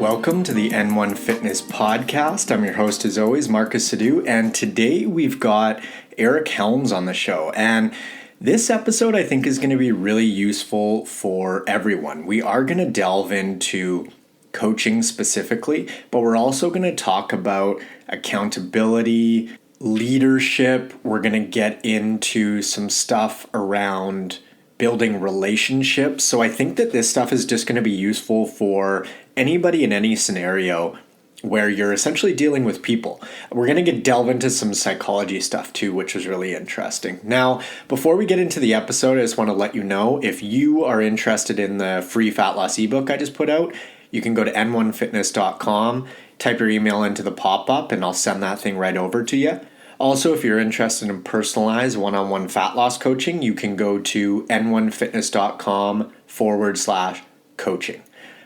Welcome to the N1 Fitness Podcast. I'm your host as always, Marcus Sadu, and today we've got Eric Helms on the show. And this episode I think is going to be really useful for everyone. We are going to delve into coaching specifically, but we're also going to talk about accountability, leadership. We're going to get into some stuff around building relationships. So I think that this stuff is just going to be useful for anybody in any scenario where you're essentially dealing with people. We're going to delve into some psychology stuff too, which is really interesting. Now, before we get into the episode, I just want to let you know, if you are interested in the free fat loss ebook I just put out, you can go to n1fitness.com, type your email into the pop-up, and I'll send that thing right over to you. Also, if you're interested in personalized one-on-one fat loss coaching, you can go to n1fitness.com/coaching.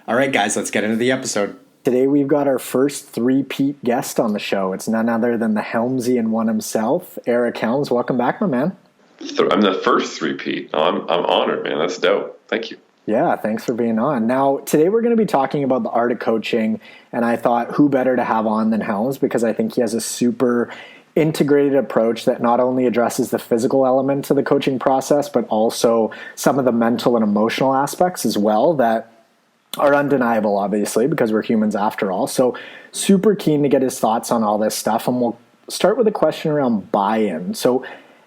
All right, guys, let's get into the episode. Today, we've got our first three-peat guest on the show. It's none other than the Helmsian one himself, Eric Helms. Welcome back, my man. I'm the first three-peat. I'm honored, man. That's dope. Thank you. Yeah, thanks for being on. Now, today we're going to be talking about the art of coaching, and I thought who better to have on than Helms, because I think he has a super integrated approach that not only addresses the physical element to the coaching process, but also some of the mental and emotional aspects as well that are undeniable, obviously, because we're humans after all. So super keen to get his thoughts on all this stuff. And we'll start with a question around buy-in. So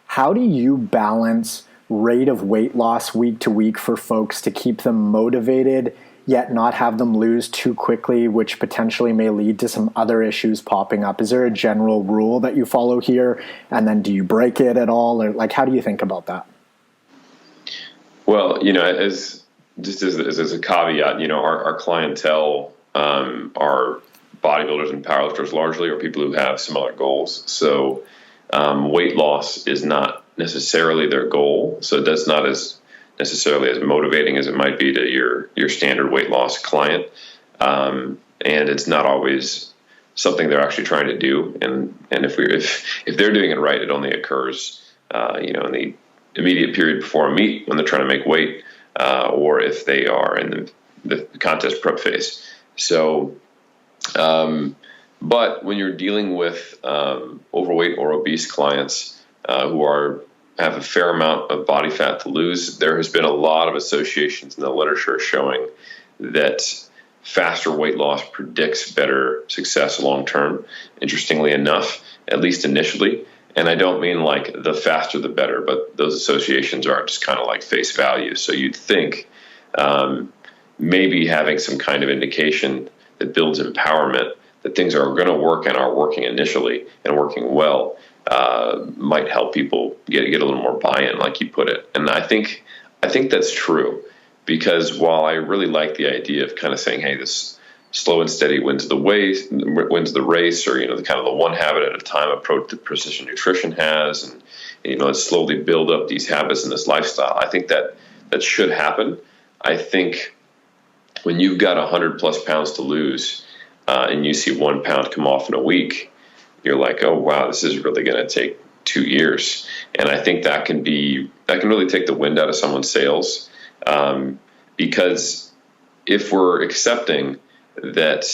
how do you balance rate of weight loss week to week for folks to keep them motivated, yet not have them lose too quickly, which potentially may lead to some other issues popping up? Is there a general rule that you follow here? And then do you break it at all? Or like, how do you think about that? Well, as a caveat, our clientele are bodybuilders and powerlifters largely, or people who have similar goals. So weight loss is not necessarily their goal. So that's not as necessarily as motivating as it might be to your standard weight loss client. And it's not always something they're actually trying to do. And if they're doing it right, it only occurs, in the immediate period before a meet when they're trying to make weight, or if they are in the contest prep phase. So, but when you're dealing with overweight or obese clients who have a fair amount of body fat to lose, there has been a lot of associations in the literature showing that faster weight loss predicts better success long term, interestingly enough, at least initially. And I don't mean like the faster the better, but those associations are just kind of like face value. So you'd think maybe having some kind of indication that builds empowerment that things are going to work and are working initially and working well might help people get a little more buy-in, like you put it. And I think that's true, because while I really like the idea of kind of saying, hey, this slow and steady wins the race, or the kind of the one habit at a time approach that precision nutrition has, and let's slowly build up these habits in this lifestyle. I think that should happen. I think when you've got 100 plus pounds to lose, and you see 1 pound come off in a week, you're like, oh wow, this is really going to take 2 years. And I think that can really take the wind out of someone's sails, because if we're accepting that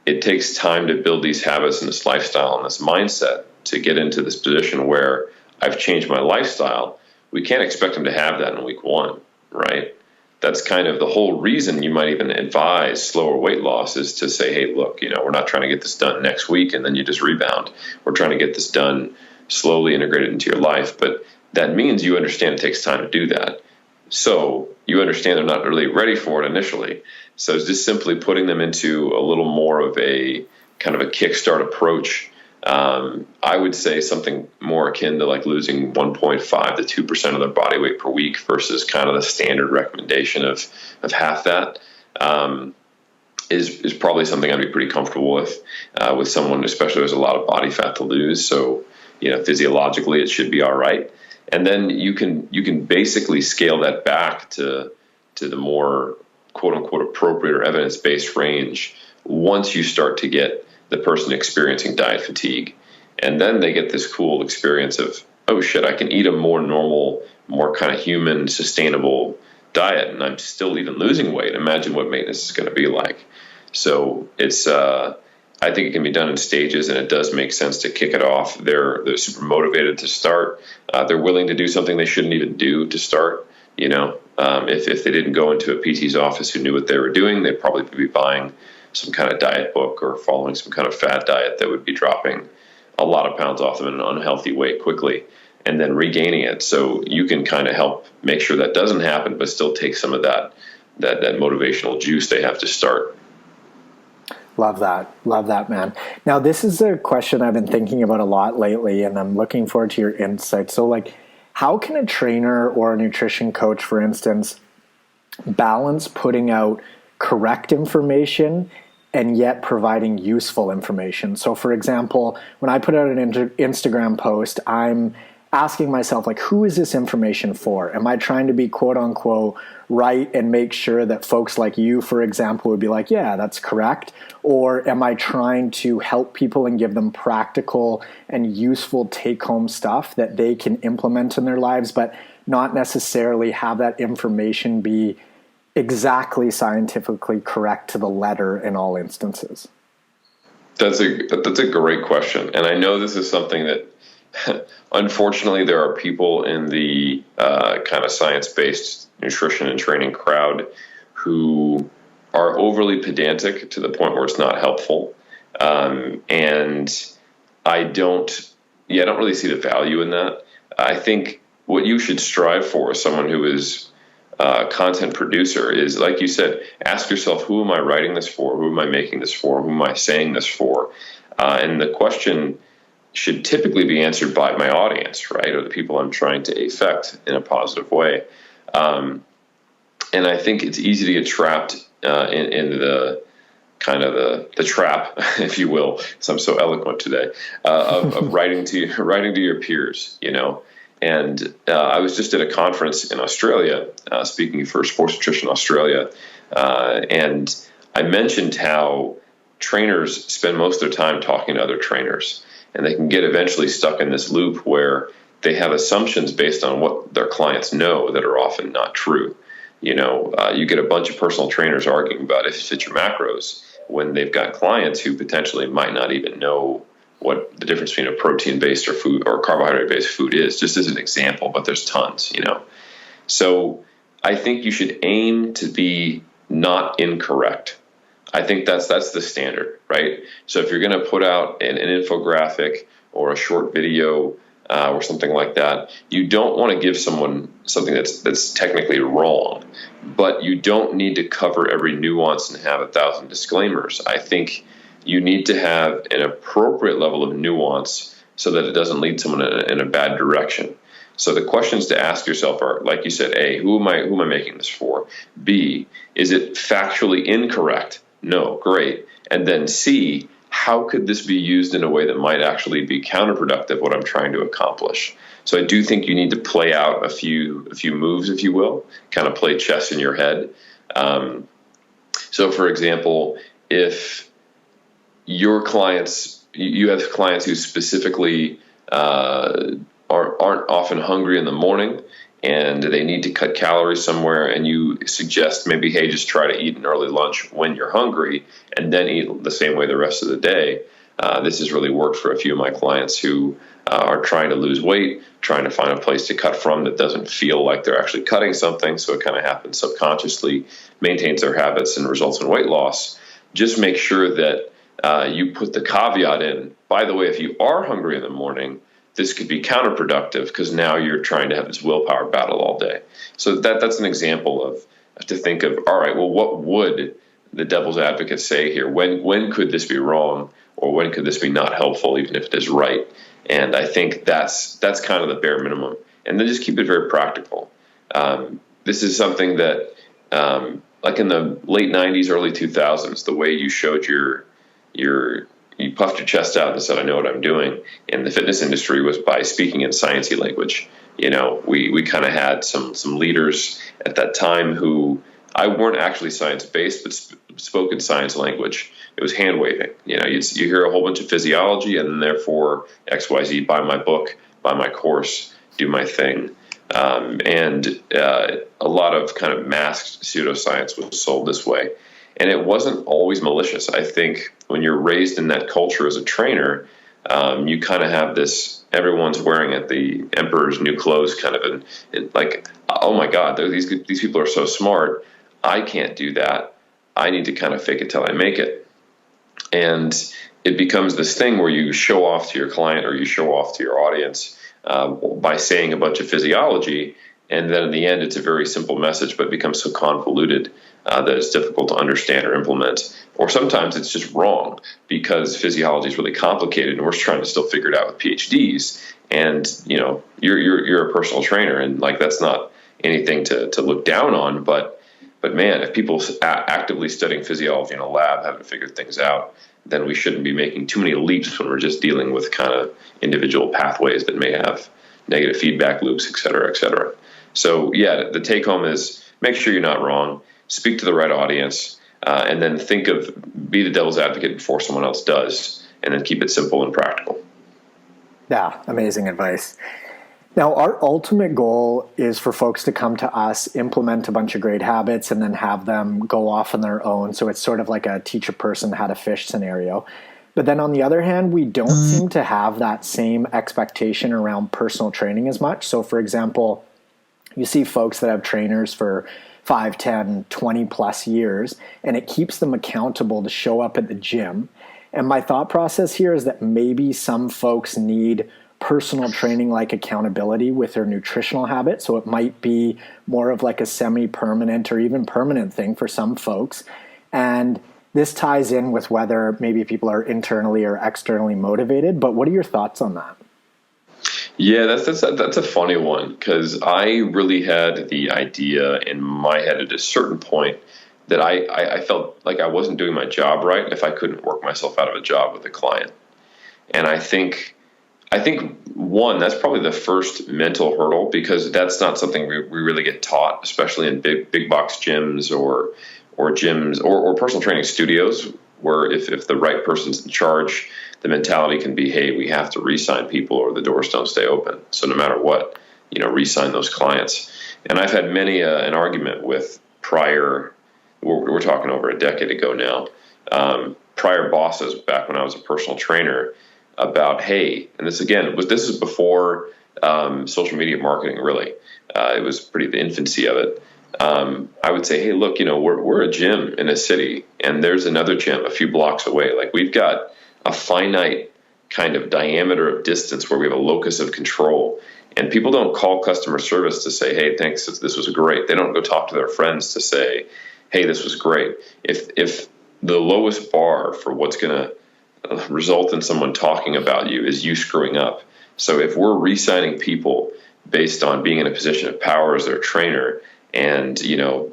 it takes time to build these habits and this lifestyle and this mindset to get into this position where I've changed my lifestyle, we can't expect them to have that in week one, right? That's kind of the whole reason you might even advise slower weight loss, is to say, hey, look, we're not trying to get this done next week and then you just rebound. We're trying to get this done slowly, integrated into your life. But that means you understand it takes time to do that. So you understand they're not really ready for it initially. So it's just simply putting them into a little more of a kind of a kickstart approach. I would say something more akin to like losing 1.5 to 2% of their body weight per week versus kind of the standard recommendation of half that, is probably something I'd be pretty comfortable with someone, especially there's a lot of body fat to lose. So, physiologically it should be all right. And then you can basically scale that back to the more quote unquote appropriate or evidence-based range once you start to get the person experiencing diet fatigue. And then they get this cool experience of, oh shit, I can eat a more normal, more kind of human, sustainable diet, and I'm still even losing weight. Imagine what maintenance is going to be like. So it's I think it can be done in stages, and it does make sense to kick it off. They're super motivated to start. They're willing to do something they shouldn't even do to start. If they didn't go into a PT's office who knew what they were doing, they'd probably be buying some kind of diet book or following some kind of fad diet that would be dropping a lot of pounds off them in an unhealthy way quickly, and then regaining it. So you can kind of help make sure that doesn't happen, but still take some of that motivational juice they have to start. Love that, man. Now, this is a question I've been thinking about a lot lately, and I'm looking forward to your insight. So, like, how can a trainer or a nutrition coach, for instance, balance putting out correct information and yet providing useful information? So, for example, when I put out an Instagram post, I'm asking myself, like, who is this information for? Am I trying to be quote unquote right and make sure that folks like you, for example, would be like, yeah, that's correct? Or am I trying to help people and give them practical and useful take-home stuff that they can implement in their lives, but not necessarily have that information be exactly scientifically correct to the letter in all instances? That's a great question. And I know this is something that unfortunately, there are people in the kind of science-based nutrition and training crowd who are overly pedantic to the point where it's not helpful. And I don't really see the value in that. I think what you should strive for as someone who is a content producer is, like you said, ask yourself, who am I writing this for? Who am I making this for? Who am I saying this for? And the question should typically be answered by my audience, right, or the people I'm trying to affect in a positive way. And I think it's easy to get trapped in the kind of the trap, if you will, because I'm so eloquent today, of writing to your peers, And I was just at a conference in Australia, speaking for Sports Nutrition Australia, and I mentioned how trainers spend most of their time talking to other trainers. And they can get eventually stuck in this loop where they have assumptions based on what their clients know that are often not true. You get a bunch of personal trainers arguing about if you fit your macros when they've got clients who potentially might not even know what the difference between a protein-based or food or carbohydrate-based food is, just as an example, but there's tons, So I think you should aim to be not incorrect. I think that's the standard, right? So if you're going to put out an infographic or a short video or something like that, you don't want to give someone something that's technically wrong, but you don't need to cover every nuance and have 1,000 disclaimers. I think you need to have an appropriate level of nuance so that it doesn't lead someone in a bad direction. So the questions to ask yourself are, like you said, A, who am I making this for? B, is it factually incorrect? No, great. And then C, how could this be used in a way that might actually be counterproductive, what I'm trying to accomplish? So I do think you need to play out a few moves, if you will, kind of play chess in your head. So for example, if your clients, you have clients who specifically aren't often hungry in the morning, and they need to cut calories somewhere, and you suggest maybe, hey, just try to eat an early lunch when you're hungry and then eat the same way the rest of the day. This has really worked for a few of my clients who are trying to lose weight, trying to find a place to cut from that doesn't feel like they're actually cutting something, so it kind of happens subconsciously, maintains their habits, and results in weight loss. Just make sure that you put the caveat in, by the way, if you are hungry in the morning, this could be counterproductive because now you're trying to have this willpower battle all day. So that's an example of to think of, all right, well, what would the devil's advocate say here? When could this be wrong, or when could this be not helpful, even if it is right? And I think that's kind of the bare minimum. And then just keep it very practical. This is something that, like in the late 90s, early 2000s, the way you showed you puffed your chest out and said, I know what I'm doing in the fitness industry was by speaking in sciencey language. We kind of had some leaders at that time who I weren't actually science-based, but spoke in science language. It was hand-waving. You hear a whole bunch of physiology, and then therefore XYZ, buy my book, buy my course, do my thing. And a lot of kind of masked pseudoscience was sold this way. And it wasn't always malicious. I think when you're raised in that culture as a trainer, you kind of have this, everyone's wearing at the emperor's new clothes kind of, and like, oh my God, these people are so smart. I can't do that. I need to kind of fake it till I make it. And it becomes this thing where you show off to your client or you show off to your audience by saying a bunch of physiology. And then in the end, it's a very simple message, but it becomes so convoluted that it's difficult to understand or implement. Or sometimes it's just wrong because physiology is really complicated and we're trying to still figure it out with PhDs. And, you know, you're a personal trainer, and like, that's not anything to look down on. But man, if people actively studying physiology in a lab haven't figured things out, then we shouldn't be making too many leaps when we're just dealing with kind of individual pathways that may have negative feedback loops, et cetera, et cetera. So yeah, the take home is make sure you're not wrong, speak to the right audience, and then be the devil's advocate before someone else does, and then keep it simple and practical. Yeah, amazing advice. Now, our ultimate goal is for folks to come to us, implement a bunch of great habits, and then have them go off on their own. So it's sort of like a teach a person how to fish scenario. But then on the other hand, we don't seem to have that same expectation around personal training as much. So for example, you see folks that have trainers for 5, 10, 20 plus years, and it keeps them accountable to show up at the gym. And my thought process here is that maybe some folks need personal training like accountability with their nutritional habits. So it might be more of like a semi-permanent or even permanent thing for some folks. And this ties in with whether maybe people are internally or externally motivated. But what are your thoughts on that? Yeah, that's a funny one, because I really had the idea in my head at a certain point that I felt like I wasn't doing my job right if I couldn't work myself out of a job with a client. And I think one, that's probably the first mental hurdle, because that's not something we really get taught, especially in big box gyms or gyms or personal training studios, where if the right person's in charge, the mentality can be, hey, we have to re-sign people or the doors don't stay open. So no matter what, re-sign those clients. And I've had many an argument with we're talking over a decade ago now, prior bosses back when I was a personal trainer, about, hey, and this is before social media marketing, really. It was pretty the infancy of it. I would say, hey, look, we're a gym in a city, and there's another gym a few blocks away. Like, we've got a finite kind of diameter of distance where we have a locus of control. And people don't call customer service to say, hey, thanks, this was great. They don't go talk to their friends to say, hey, this was great. If the lowest bar for what's going to result in someone talking about you is you screwing up. So if we're re-signing people based on being in a position of power as their trainer and,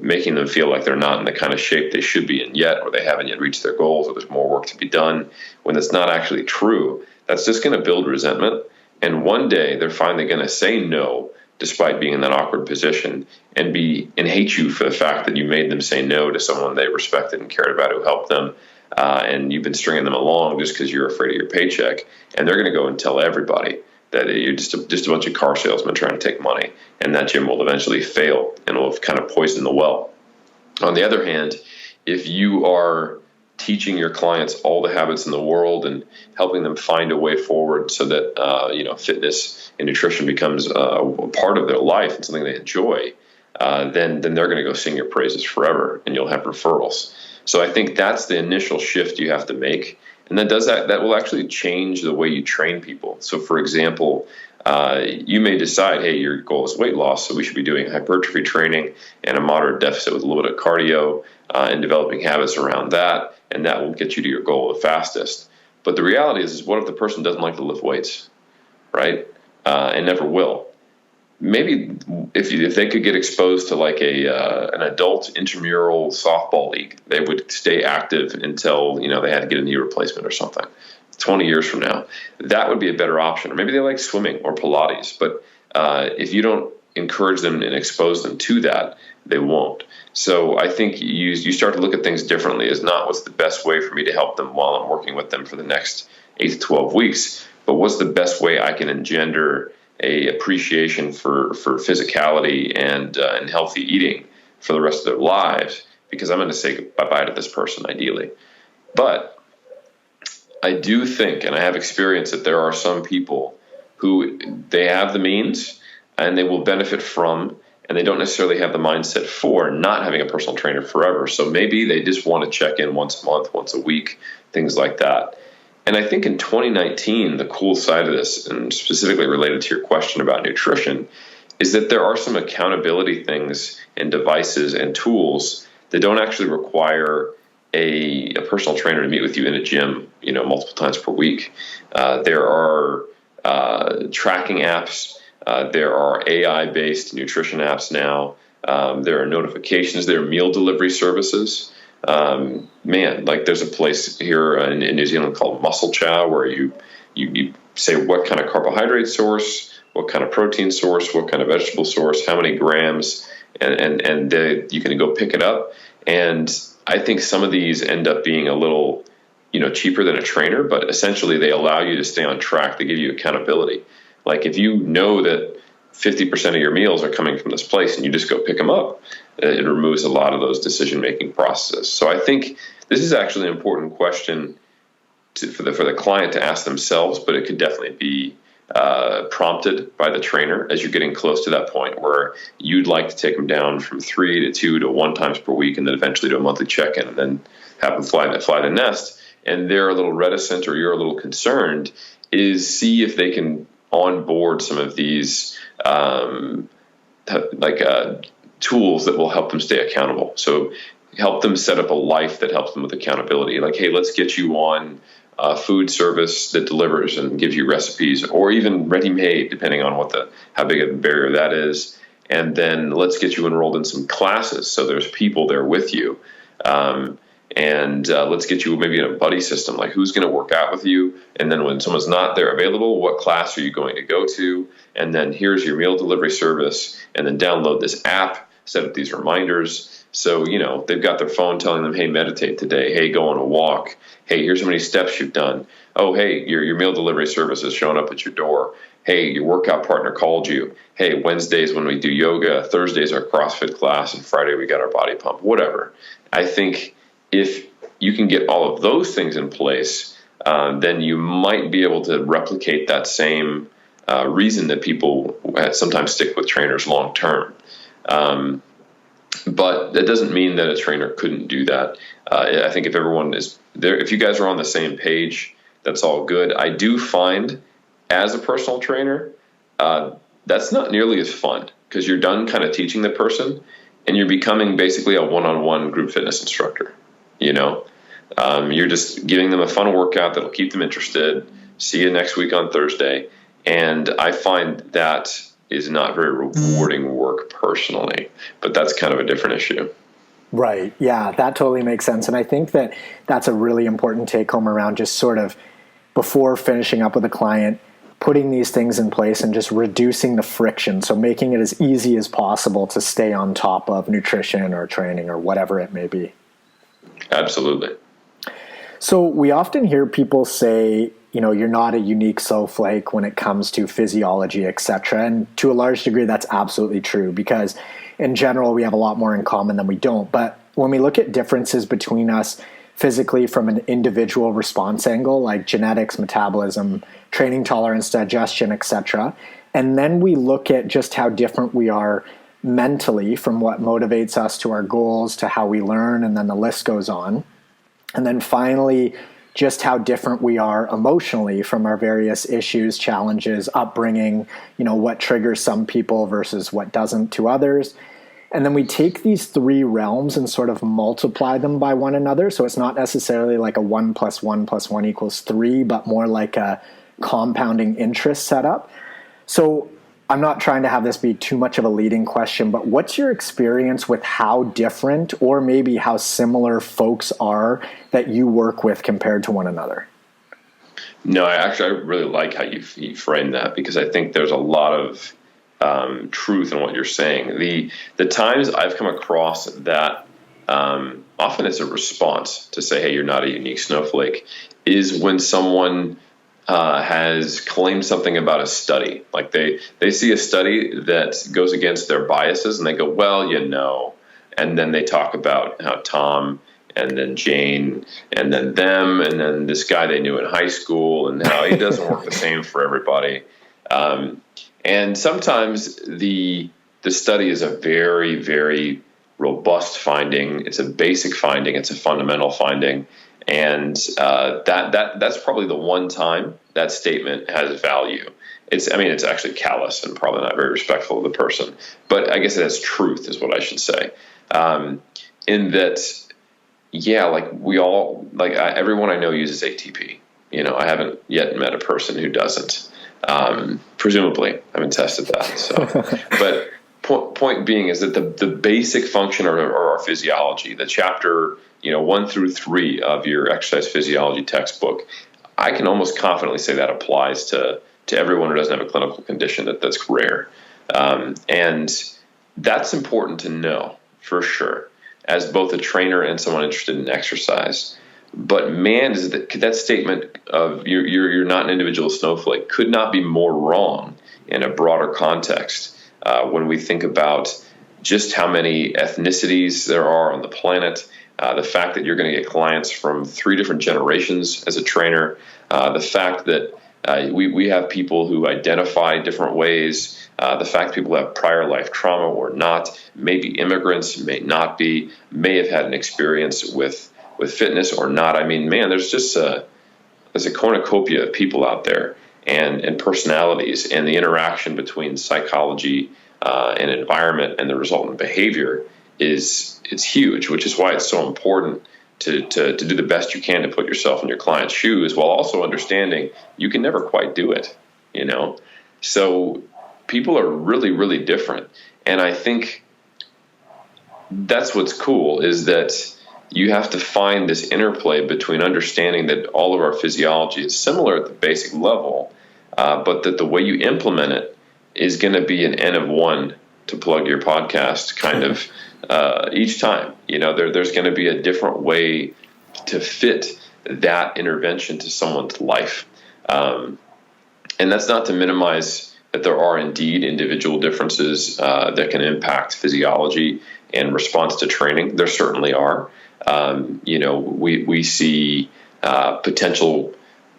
making them feel like they're not in the kind of shape they should be in yet, or they haven't yet reached their goals, or there's more work to be done, when it's not actually true, that's just going to build resentment. And one day they're finally going to say no, despite being in that awkward position, and hate you for the fact that you made them say no to someone they respected and cared about, who helped them. And you've been stringing them along just because you're afraid of your paycheck. And they're going to go and tell everybody that you're just a bunch of car salesmen trying to take money. And that gym will eventually fail and will have kind of poisoned the well. On the other hand, if you are teaching your clients all the habits in the world and helping them find a way forward so that, fitness and nutrition becomes a part of their life and something they enjoy, then they're going to go sing your praises forever, and you'll have referrals. So I think that's the initial shift you have to make. And then that will actually change the way you train people. So for example, you may decide, hey, your goal is weight loss, so we should be doing hypertrophy training and a moderate deficit with a little bit of cardio and developing habits around that. And that will get you to your goal the fastest. But the reality is what if the person doesn't like to lift weights, right? And never will. Maybe if they could get exposed to like an adult intramural softball league, they would stay active until they had to get a knee replacement or something. 20 years from now, that would be a better option. Or maybe they like swimming or Pilates. But if you don't encourage them and expose them to that, they won't. So I think you start to look at things differently as not what's the best way for me to help them while I'm working with them for the next 8 to 12 weeks, but what's the best way I can engender a appreciation for physicality and healthy eating for the rest of their lives, because I'm going to say bye-bye to this person ideally. But I do think, and I have experience, that there are some people who they have the means and they will benefit from, and they don't necessarily have the mindset for not having a personal trainer forever. So maybe they just want to check in once a month, once a week, things like that. And I think in 2019, the cool side of this, and specifically related to your question about nutrition, is that there are some accountability things and devices and tools that don't actually require a personal trainer to meet with you in a gym, multiple times per week. There are tracking apps. There are AI-based nutrition apps now. There are notifications. There are meal delivery services. There's a place here in New Zealand called Muscle Chow where you say what kind of carbohydrate source, what kind of protein source, what kind of vegetable source, how many grams, and you can go pick it up. And I think some of these end up being a little, cheaper than a trainer, but essentially they allow you to stay on track. They give you accountability. Like if you know that 50% of your meals are coming from this place and you just go pick them up, it removes a lot of those decision-making processes. So I think this is actually an important question for the client to ask themselves, but it could definitely be prompted by the trainer as you're getting close to that point where you'd like to take them down from 3 to 2 to 1 times per week, and then eventually to a monthly check-in, and then have them fly the nest. And they're a little reticent or you're a little concerned, is see if they can onboard some of these tools that will help them stay accountable. So help them set up a life that helps them with accountability. Like, hey, let's get you on food service that delivers and gives you recipes, or even ready-made, depending on how big a barrier that is. And then let's get you enrolled in some classes so there's people there with you. And let's get you maybe in a buddy system, like who's going to work out with you. And then when someone's not there available, what class are you going to go to? And then here's your meal delivery service. And then download this app, set up these reminders. So, they've got their phone telling them, hey, meditate today. Hey, go on a walk. Hey, here's how many steps you've done. Oh, hey, your meal delivery service is showing up at your door. Hey, your workout partner called you. Hey, Wednesdays when we do yoga, Thursdays our CrossFit class, and Friday we got our body pump, whatever. I think if you can get all of those things in place, then you might be able to replicate that same reason that people sometimes stick with trainers long term. But that doesn't mean that a trainer couldn't do that. I think if everyone is there, if you guys are on the same page, that's all good. I do find as a personal trainer, that's not nearly as fun because you're done kind of teaching the person and you're becoming basically a one-on-one group fitness instructor. You're just giving them a fun workout that'll keep them interested. See you next week on Thursday. And I find that is not very rewarding work personally, but that's kind of a different issue. Right. Yeah, that totally makes sense. And I think that that's a really important take home around just sort of before finishing up with a client, putting these things in place and just reducing the friction. So making it as easy as possible to stay on top of nutrition or training or whatever it may be. Absolutely. So we often hear people say, you're not a unique snowflake when it comes to physiology, et cetera. And to a large degree, that's absolutely true because in general, we have a lot more in common than we don't. But when we look at differences between us physically from an individual response angle, like genetics, metabolism, training tolerance, digestion, et cetera, and then we look at just how different we are mentally from what motivates us to our goals to how we learn, and then the list goes on. And then finally, just how different we are emotionally from our various issues, challenges, upbringing, what triggers some people versus what doesn't to others. And then we take these 3 realms and sort of multiply them by one another. So it's not necessarily like a 1 + 1 + 1 = 3, but more like a compounding interest setup. So I'm not trying to have this be too much of a leading question, but what's your experience with how different or maybe how similar folks are that you work with compared to one another? No, I really like how you frame that because I think there's a lot of truth in what you're saying. The times I've come across that often it's a response to say, hey, you're not a unique snowflake, is when someone has claimed something about a study. Like they see a study that goes against their biases and they go, well, And then they talk about how Tom and then Jane and then them and then this guy they knew in high school and how it doesn't work the same for everybody. And sometimes the study is a very, very robust finding. It's a basic finding. It's a fundamental finding. And that's probably the one time that statement has value. It's actually callous and probably not very respectful of the person, but I guess it has truth is what I should say. In that, yeah, like everyone I know uses ATP. I haven't yet met a person who doesn't. Presumably, I haven't tested that. So, but point being is that the basic function of our physiology, the chapter 1 through 3 of your exercise physiology textbook, I can almost confidently say that applies to everyone who doesn't have a clinical condition that's rare, and that's important to know for sure, as both a trainer and someone interested in exercise. But man, is that statement of you're not an individual snowflake could not be more wrong in a broader context when we think about just how many ethnicities there are on the planet, the fact that you're going to get clients from 3 different generations as a trainer, the fact that we have people who identify different ways, the fact that people have prior life trauma or not, maybe immigrants, may not be, may have had an experience with fitness or not. I mean, man, there's a cornucopia of people out there and personalities, and the interaction between psychology and environment and the resultant behavior it's huge, which is why it's so important to do the best you can to put yourself in your client's shoes while also understanding you can never quite do it, So people are really, really different. And I think that's what's cool is that you have to find this interplay between understanding that all of our physiology is similar at the basic level, but that the way you implement it is going to be an N of 1, to plug your podcast, kind of each time. There's going to be a different way to fit that intervention to someone's life. And that's not to minimize that there are indeed individual differences that can impact physiology and response to training. There certainly are. We see potential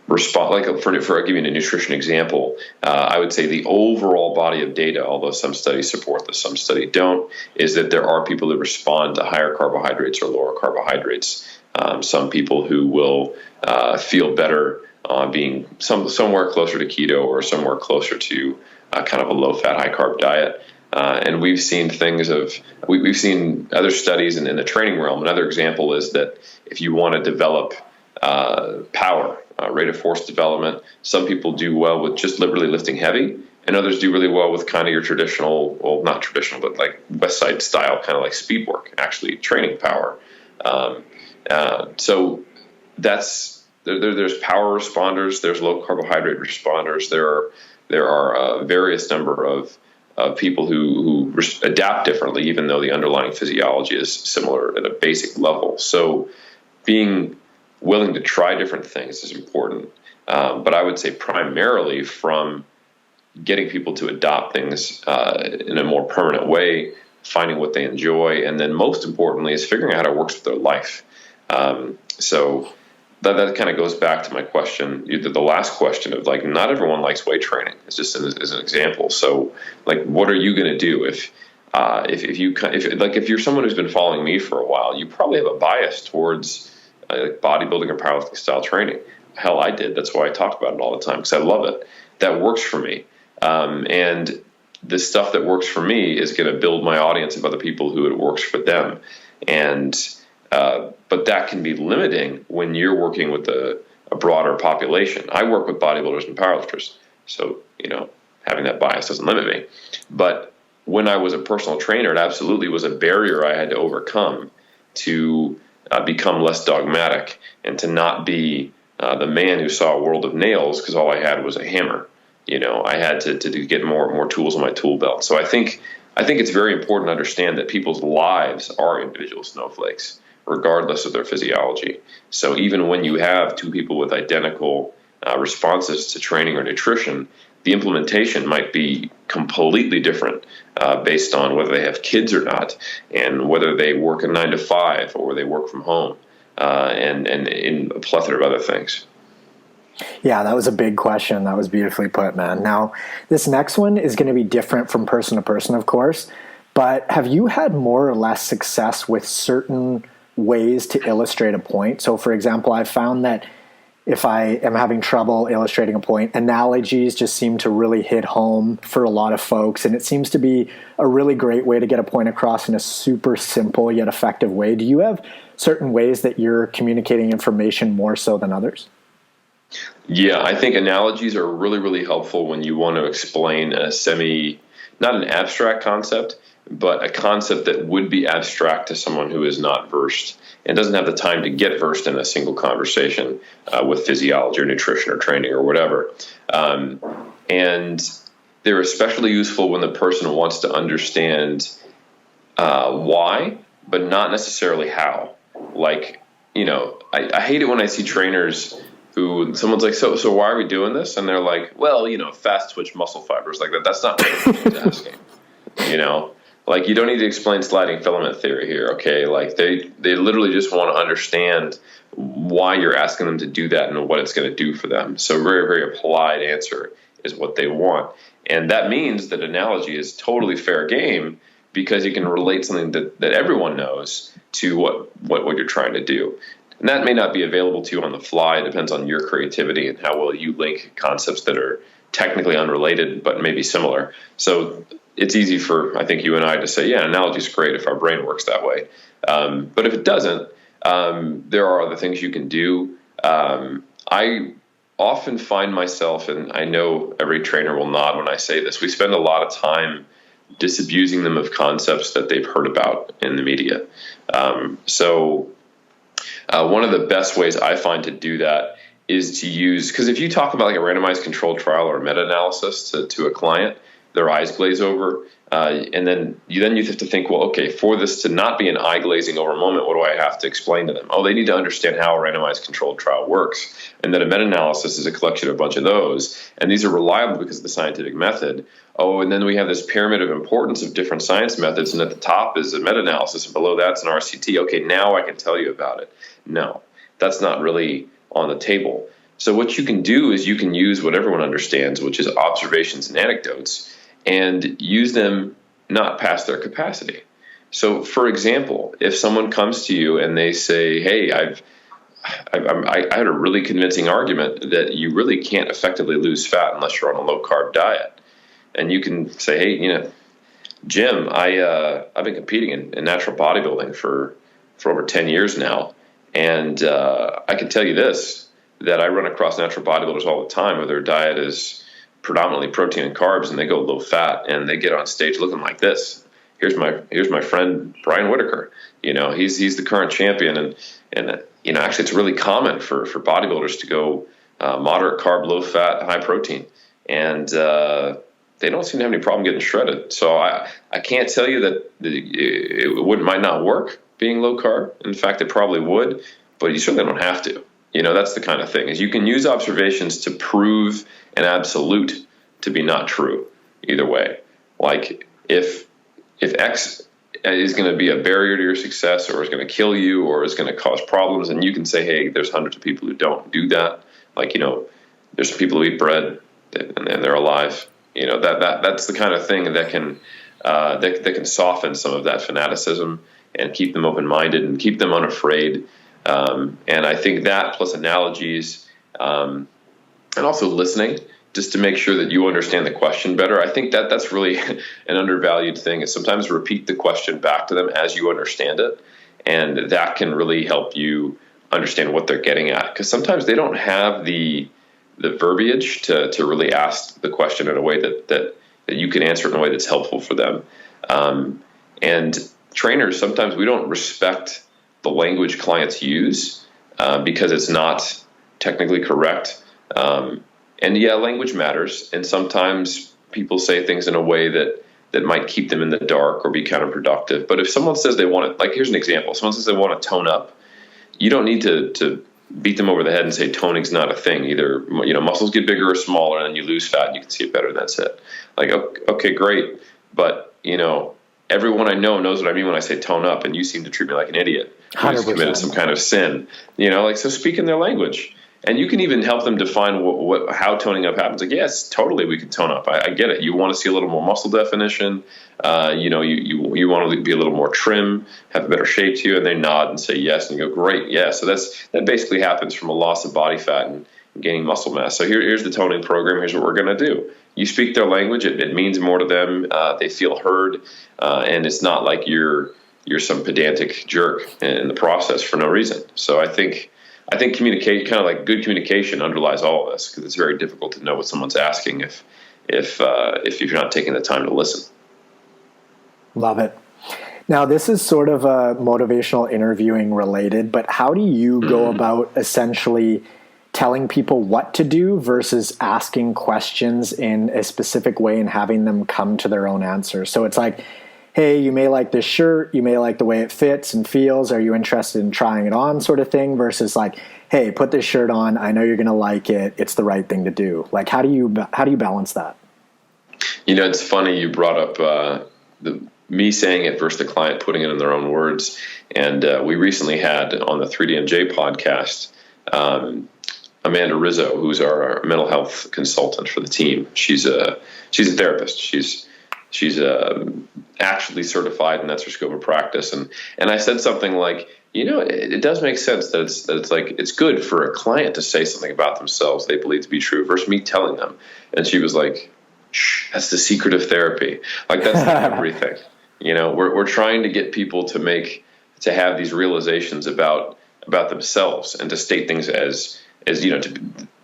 response, like for giving a nutrition example, I would say the overall body of data, although some studies support this, some studies don't, is that there are people that respond to higher carbohydrates or lower carbohydrates. Some people who will feel better being somewhere closer to keto or somewhere closer to kind of a low-fat, high-carb diet. And we've seen we've seen other studies in the training realm. Another example is that if you want to develop power, rate of force development, some people do well with just literally lifting heavy, and others do really well with kind of your traditional, well, not traditional, but like West Side style, kind of like speed work, actually training power. So there's power responders, there's low carbohydrate responders, there are a various number of people who adapt differently, even though the underlying physiology is similar at a basic level. So being willing to try different things is important. But I would say primarily from getting people to adopt things in a more permanent way, finding what they enjoy, and then most importantly is figuring out how it works with their life. So that kind of goes back to my question, the last question of like, not everyone likes weight training. It's just as an example. So like, what are you going to do if you're someone who's been following me for a while, you probably have a bias towards bodybuilding or powerlifting style training. Hell, I did. That's why I talk about it all the time, because I love it. That works for me. And the stuff that works for me is going to build my audience of other people who it works for them. And but that can be limiting when you're working with a broader population. I work with bodybuilders and powerlifters, so having that bias doesn't limit me. But when I was a personal trainer, it absolutely was a barrier I had to overcome to become less dogmatic and to not be the man who saw a world of nails because all I had was a hammer. I had to get more tools in my tool belt. So I think it's very important to understand that people's lives are individual snowflakes, regardless of their physiology. So even when you have 2 people with identical responses to training or nutrition, the implementation might be completely different based on whether they have kids or not, and whether they work a 9 to 5 or they work from home, and in a plethora of other things. Yeah, that was a big question. That was beautifully put, man. Now, this next one is going to be different from person to person, of course, but have you had more or less success with certain ways to illustrate a point? So, for example, I've found that if I am having trouble illustrating a point, analogies just seem to really hit home for a lot of folks, and it seems to be a really great way to get a point across in a super simple yet effective way. Do you have certain ways that you're communicating information more so than others? Yeah, I think analogies are really, really helpful when you want to explain not an abstract concept, but a concept that would be abstract to someone who is not versed and doesn't have the time to get versed in a single conversation with physiology or nutrition or training or whatever. And they're especially useful when the person wants to understand why, but not necessarily how. Like, I hate it when I see trainers who someone's like, so why are we doing this? And they're like, well, fast twitch muscle fibers like that. That's not what I'm asking. Like, you don't need to explain sliding filament theory here. Okay. Like they literally just want to understand why you're asking them to do that and what it's going to do for them. So very, very applied answer is what they want. And that means that analogy is totally fair game because you can relate something that everyone knows to what you're trying to do. And that may not be available to you on the fly. It depends on your creativity and how well you link concepts that are technically unrelated but maybe similar. So it's easy for, I think, you and I to say, yeah, analogy is great if our brain works that way. But if it doesn't, there are other things you can do. I often find myself, and I know every trainer will nod when I say this, we spend a lot of time disabusing them of concepts that they've heard about in the media. One of the best ways I find to do that is to use, because if you talk about like a randomized controlled trial or a meta-analysis to a client, their eyes glaze over, and then you have to think, well, okay, for this to not be an eye glazing over moment, what do I have to explain to them? Oh, they need to understand how a randomized controlled trial works, and that a meta-analysis is a collection of a bunch of those, and these are reliable because of the scientific method. Oh, and then we have this pyramid of importance of different science methods, and at the top is a meta-analysis, and below that's an RCT. Okay, now I can tell you about it. No, that's not really on the table. So what you can do is you can use what everyone understands, which is observations and anecdotes, and use them not past their capacity. So, for example, if someone comes to you and they say, hey, I had a really convincing argument that you really can't effectively lose fat unless you're on a low-carb diet. And you can say, hey, Jim, I've been competing in natural bodybuilding for over 10 years now. And I can tell you this, that I run across natural bodybuilders all the time where their diet is predominantly protein and carbs, and they go low fat, and they get on stage looking like this. Here's my friend Brian Whitaker. He's the current champion, and actually it's really common for bodybuilders to go moderate carb, low fat, high protein, and they don't seem to have any problem getting shredded. So I can't tell you that it might not work being low carb. In fact, it probably would, but you certainly don't have to. That's the kind of thing, is you can use observations to prove an absolute to be not true either way. Like if X is going to be a barrier to your success, or is going to kill you, or is going to cause problems, and you can say, hey, there's hundreds of people who don't do that. Like, there's some people who eat bread and they're alive. That's the kind of thing that can soften some of that fanaticism and keep them open-minded and keep them unafraid. And I think that, plus analogies, and also listening, just to make sure that you understand the question better. I think that's really an undervalued thing, is sometimes repeat the question back to them as you understand it. And that can really help you understand what they're getting at. Because sometimes they don't have the verbiage to really ask the question in a way that you can answer it in a way that's helpful for them. And trainers, sometimes we don't respect the language clients use because it's not technically correct. And yeah, language matters. And sometimes people say things in a way that might keep them in the dark or be counterproductive. But if someone says they want to, like, here's an example. Someone says they want to tone up. You don't need to beat them over the head and say toning's not a thing. Either, muscles get bigger or smaller, and then you lose fat and you can see it better, and that's it. Like, okay, great. But, everyone I know knows what I mean when I say tone up, and you seem to treat me like an idiot who's 100%. committed some kind of sin. So speak in their language. And you can even help them define how toning up happens. Like, yes, totally, we can tone up. I get it. You want to see a little more muscle definition. You want to be a little more trim, have a better shape to you, and they nod and say yes, and you go, great, yeah. So that basically happens from a loss of body fat and gaining muscle mass. So here's the toning program. Here's what we're going to do. You speak their language. It means more to them. They feel heard, and it's not like you're some pedantic jerk in the process for no reason. So I think communicate, kind of like good communication, underlies all of this, because it's very difficult to know what someone's asking if you're not taking the time to listen. Love it. Now, this is sort of a motivational interviewing related, but how do you go about essentially telling people what to do versus asking questions in a specific way and having them come to their own answer? So it's like, hey, you may like this shirt, you may like the way it fits and feels, are you interested in trying it on, sort of thing, versus like, hey, put this shirt on, I know you're going to like it, it's the right thing to do. Like, how do you balance that? It's funny you brought up me saying it versus the client putting it in their own words. And we recently had on the 3DMJ podcast Amanda Rizzo, who's our mental health consultant for the team. She's a therapist. She's actually certified, and that's her scope of practice. And I said something like, it does make sense that it's like, it's good for a client to say something about themselves they believe to be true versus me telling them. And she was like, shh, that's the secret of therapy. Like, that's not everything. We're trying to get people to have these realizations about themselves and to state things as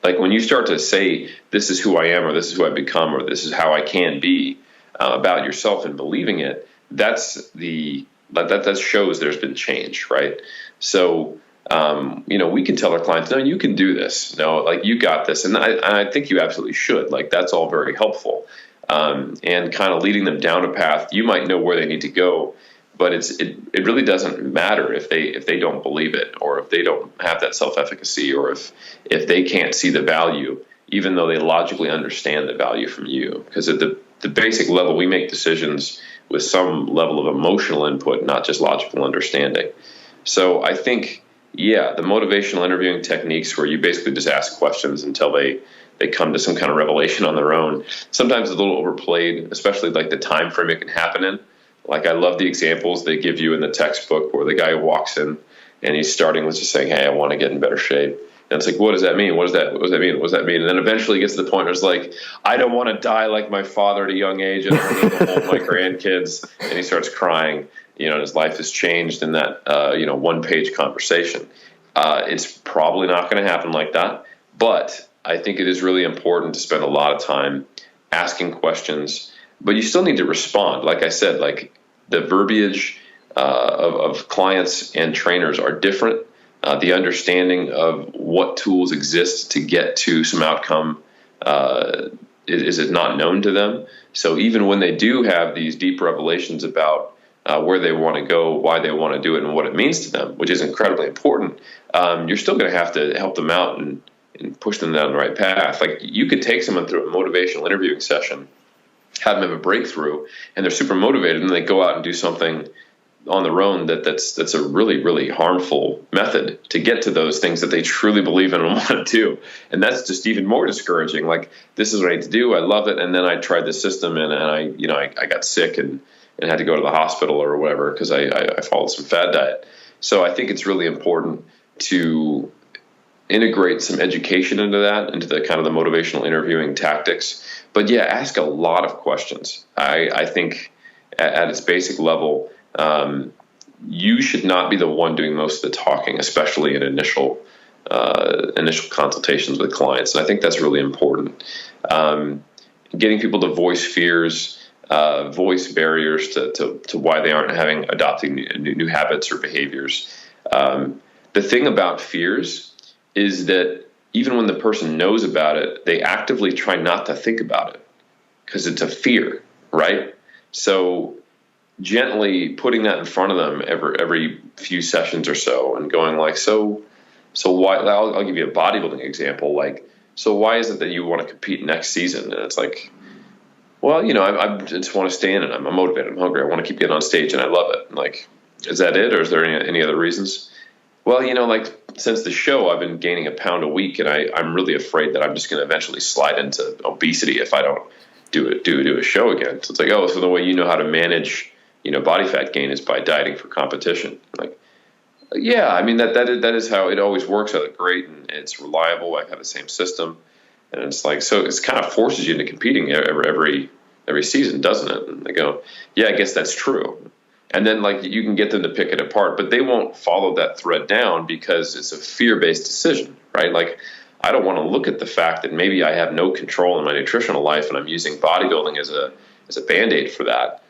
like, when you start to say, this is who I am, or this is who I've become, or this is how I can be, about yourself and believing it, that shows there's been change, right? So, we can tell our clients, no, you can do this. No, like, you got this. And I think you absolutely should. Like, that's all very helpful. And kind of leading them down a path. You might know where they need to go, but it really doesn't matter if they don't believe it, or if they don't have that self-efficacy, or if they can't see the value, even though they logically understand the value from you. Because at the basic level, we make decisions with some level of emotional input, not just logical understanding. So I think, the motivational interviewing techniques where you basically just ask questions until they come to some kind of revelation on their own. Sometimes it's a little overplayed, especially like the time frame it can happen in. Like, I love the examples they give you in the textbook where the guy walks in and he's starting with just saying, hey, I want to get in better shape. And it's like, what does that mean? What does that mean? What does that mean? And then eventually it gets to the point where it's like, I don't want to die like my father at a young age, and I want to hold my grandkids. And he starts crying, and his life has changed in that, one-page conversation. It's probably not going to happen like that. But I think it is really important to spend a lot of time asking questions, but you still need to respond. Like I said, like, the verbiage of clients and trainers are different. The understanding of what tools exist to get to some outcome is not known to them. So even when they do have these deep revelations about where they want to go, why they want to do it, and what it means to them, which is incredibly important, you're still going to have to help them out and push them down the right path. Like, you could take someone through a motivational interviewing session, have them have a breakthrough, and they're super motivated, and they go out and do something on their own that's a really, really harmful method to get to those things that they truly believe in and want to do. And that's just even more discouraging. Like, this is what I need to do. I love it. And then I tried the system, and I got sick and had to go to the hospital or whatever, because I followed some fad diet. So I think it's really important to integrate some education into that, into the kind of the motivational interviewing tactics. But ask a lot of questions. I think at its basic level, you should not be the one doing most of the talking, especially in initial consultations with clients. And I think that's really important. Getting people to voice fears, voice barriers to why they aren't adopting new habits or behaviors. The thing about fears is that even when the person knows about it, they actively try not to think about it because it's a fear, right? So gently putting that in front of them every few sessions or so, and going like, so So why? I'll give you a bodybuilding example. Like, so why is it that you want to compete next season? And it's like, well, I just want to stay in it. I'm motivated. I'm hungry. I want to keep getting on stage, and I love it. Like, is that it, or is there any other reasons? Well, like since the show, I've been gaining a pound a week, and I'm really afraid that I'm just going to eventually slide into obesity if I don't do a show again. So it's like, oh, so the way you know how to manage, body fat gain is by dieting for competition. Like, yeah, I mean that is how it always works out great, and it's reliable. I have the same system, and it's like, so it's kind of forces you into competing every season, doesn't it? And they go, yeah, I guess that's true. And then like you can get them to pick it apart, but they won't follow that thread down because it's a fear-based decision, right? Like, I don't want to look at the fact that maybe I have no control in my nutritional life and I'm using bodybuilding as a Band-Aid for that.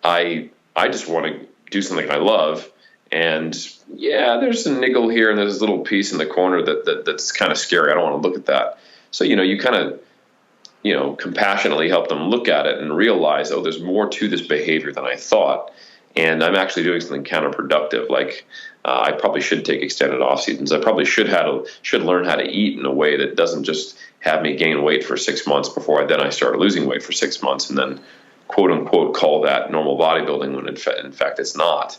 I just want to do something I love. And yeah, there's a niggle here and there's a little piece in the corner that's kind of scary. I don't want to look at that. So, you kind of, compassionately help them look at it and realize, oh, there's more to this behavior than I thought. And I'm actually doing something counterproductive. Like, I probably should take extended off seasons. I probably should learn how to eat in a way that doesn't just have me gain weight for 6 months before I start losing weight for 6 months and then quote unquote call that normal bodybuilding when in fact it's not.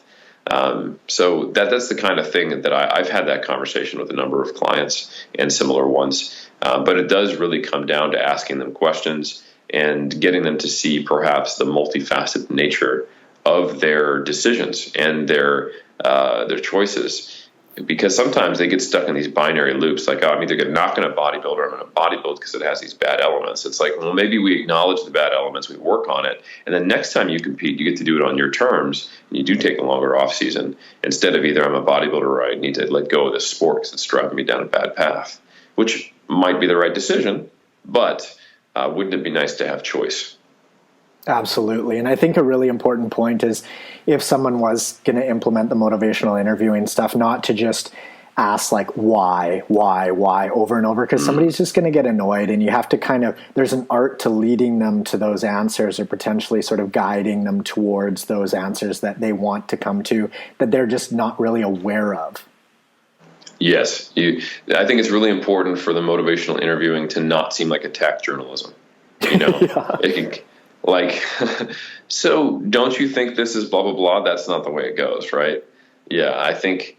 So that's the kind of thing that I've had that conversation with a number of clients and similar ones. But it does really come down to asking them questions and getting them to see perhaps the multifaceted nature of their decisions and their choices, because sometimes they get stuck in these binary loops. Like, oh, I'm either not going to bodybuild or I'm going to bodybuild because it has these bad elements. It's like, well, maybe we acknowledge the bad elements, we work on it, and then next time you compete, you get to do it on your terms, and you do take a longer off season instead of either I'm a bodybuilder or I need to let go of this sport because it's driving me down a bad path, which might be the right decision, but wouldn't it be nice to have choice? Absolutely. And I think a really important point is if someone was going to implement the motivational interviewing stuff, not to just ask like why over and over, because somebody's just going to get annoyed, and you have to there's an art to leading them to those answers or potentially sort of guiding them towards those answers that they want to come to that they're just not really aware of. Yes. I think it's really important for the motivational interviewing to not seem like attack journalism. Yeah. It can, like, so don't you think this is blah, blah, blah? That's not the way it goes, right? Yeah, I think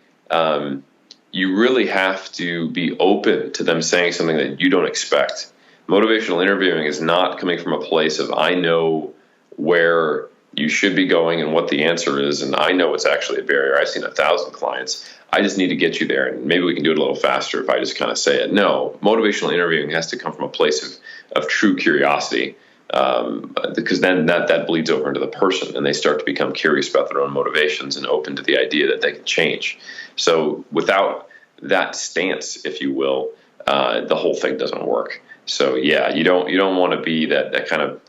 you really have to be open to them saying something that you don't expect. Motivational interviewing is not coming from a place of, I know where you should be going and what the answer is, and I know it's actually a barrier. I've seen 1,000 clients. I just need to get you there, and maybe we can do it a little faster if I just kind of say it. No, motivational interviewing has to come from a place of true curiosity. Because then that bleeds over into the person, and they start to become curious about their own motivations and open to the idea that they can change. So without that stance, if you will, the whole thing doesn't work. So yeah, you don't want to be that kind of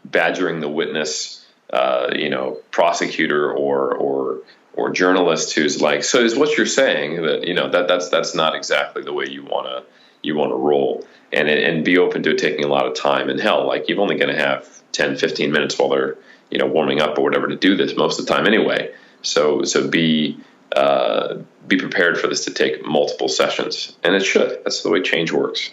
badgering the witness, prosecutor or journalist who's like, so is what you're saying that that's not exactly the way you want to roll. And be open to it taking a lot of time. And hell, like, you're only going to have 10, 15 minutes while they're, warming up or whatever to do this most of the time anyway. So be prepared for this to take multiple sessions. And it should. That's the way change works.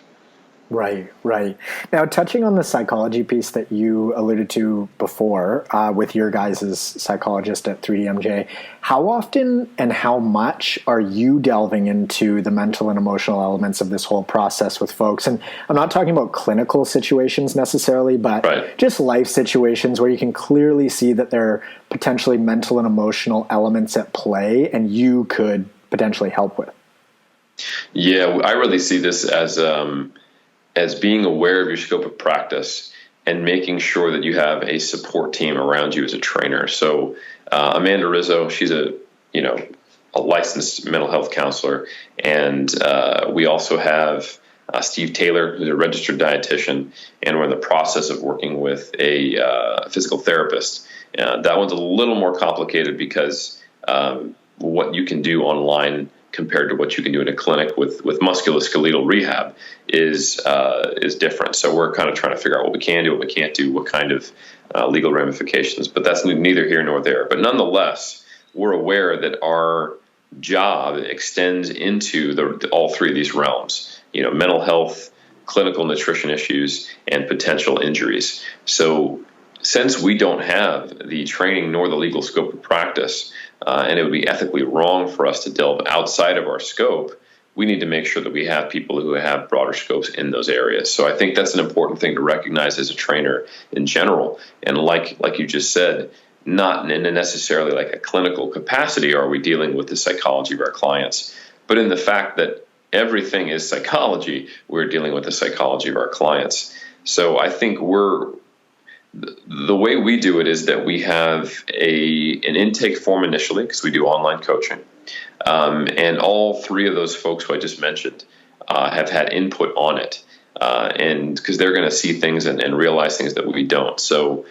Right. Now, touching on the psychology piece that you alluded to before with your guys' psychologist at 3DMJ, how often and how much are you delving into the mental and emotional elements of this whole process with folks? And I'm not talking about clinical situations necessarily, but just life situations where you can clearly see that there are potentially mental and emotional elements at play and you could potentially help with. Yeah, I really see this as being aware of your scope of practice and making sure that you have a support team around you as a trainer. So Amanda Rizzo, she's a licensed mental health counselor. And we also have Steve Taylor, who's a registered dietitian, and we're in the process of working with a physical therapist. That one's a little more complicated because what you can do online compared to what you can do in a clinic with musculoskeletal rehab is different. So we're kind of trying to figure out what we can do, what we can't do, what kind of legal ramifications. But that's neither here nor there. But nonetheless, we're aware that our job extends into all three of these realms, mental health, clinical nutrition issues, and potential injuries. So since we don't have the training nor the legal scope of practice, and it would be ethically wrong for us to delve outside of our scope, we need to make sure that we have people who have broader scopes in those areas. So I think that's an important thing to recognize as a trainer in general. And like you just said, not in necessarily like a clinical capacity are we dealing with the psychology of our clients, but in the fact that everything is psychology, we're dealing with the psychology of our clients. So I think the way we do it is that we have an intake form initially, because we do online coaching. And all three of those folks who I just mentioned have had input on it. And because they're going to see things and realize things that we don't. So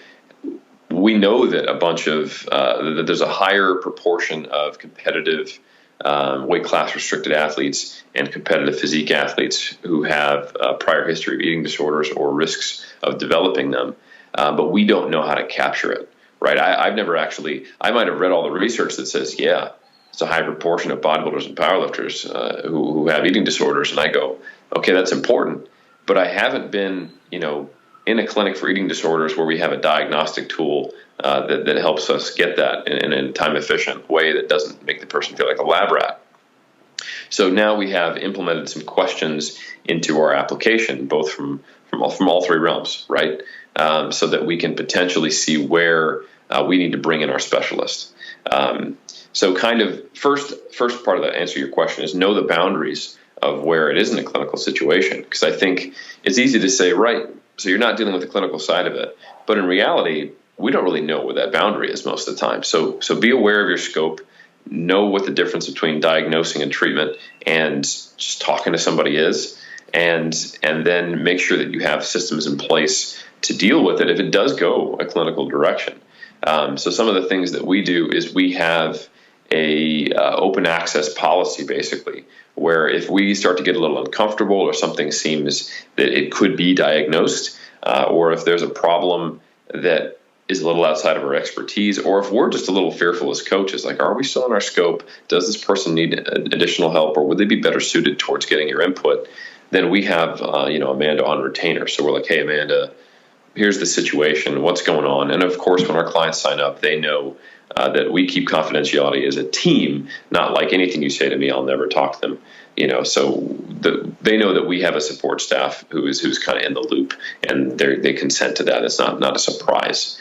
we know that that there's a higher proportion of competitive weight class restricted athletes and competitive physique athletes who have prior history of eating disorders or risks of developing them. But we don't know how to capture it, right? I might have read all the research that says, yeah, it's a high proportion of bodybuilders and powerlifters who have eating disorders. And I go, okay, that's important. But I haven't been, in a clinic for eating disorders where we have a diagnostic tool that helps us get that in a time-efficient way that doesn't make the person feel like a lab rat. So now we have implemented some questions into our application, both from all three realms, right? So that we can potentially see where we need to bring in our specialist. So kind of first part of that answer to your question is know the boundaries of where it isn't a clinical situation. Because I think it's easy to say, right, so you're not dealing with the clinical side of it. But in reality, we don't really know where that boundary is most of the time. So be aware of your scope, know what the difference between diagnosing and treatment and just talking to somebody is, and then make sure that you have systems in place to deal with it if it does go a clinical direction. So some of the things that we do is we have a open access policy, basically, where if we start to get a little uncomfortable or something seems that it could be diagnosed, or if there's a problem that is a little outside of our expertise, or if we're just a little fearful as coaches, like, are we still in our scope? Does this person need additional help, or would they be better suited towards getting your input? Then we have, Amanda on retainer. So we're like, hey, Amanda, here's the situation, what's going on? And of course, when our clients sign up, they know that we keep confidentiality as a team, not like anything you say to me, I'll never talk to them. So they know that we have a support staff who's kind of in the loop, and they consent to that. It's not a surprise.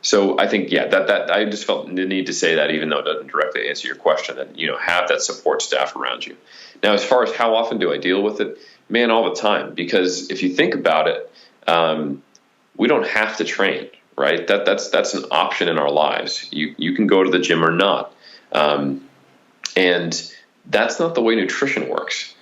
So I think, that I just felt the need to say that, even though it doesn't directly answer your question, that, have that support staff around you. Now, as far as how often do I deal with it, man, all the time, because if you think about it, we don't have to train, right? That's an option in our lives. You can go to the gym or not. And that's not the way nutrition works.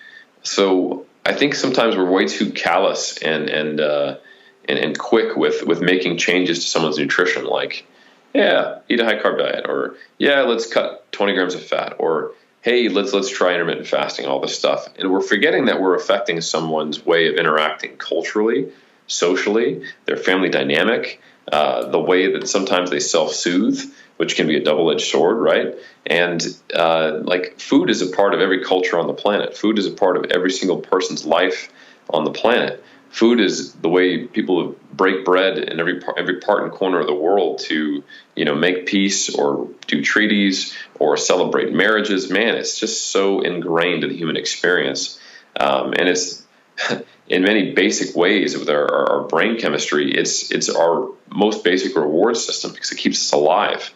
So I think sometimes we're way too callous and quick with making changes to someone's nutrition, like, yeah, eat a high carb diet, or yeah, let's cut 20 grams of fat, or hey, let's try intermittent fasting, all this stuff. And we're forgetting that we're affecting someone's way of interacting culturally, socially, their family dynamic, the way that sometimes they self-soothe, which can be a double-edged sword, right? And like food is a part of every culture on the planet. Food is a part of every single person's life on the planet. Food is the way people break bread in every part and corner of the world to, make peace or do treaties or celebrate marriages. Man, it's just so ingrained in the human experience. And it's in many basic ways with our brain chemistry, it's our most basic reward system because it keeps us alive.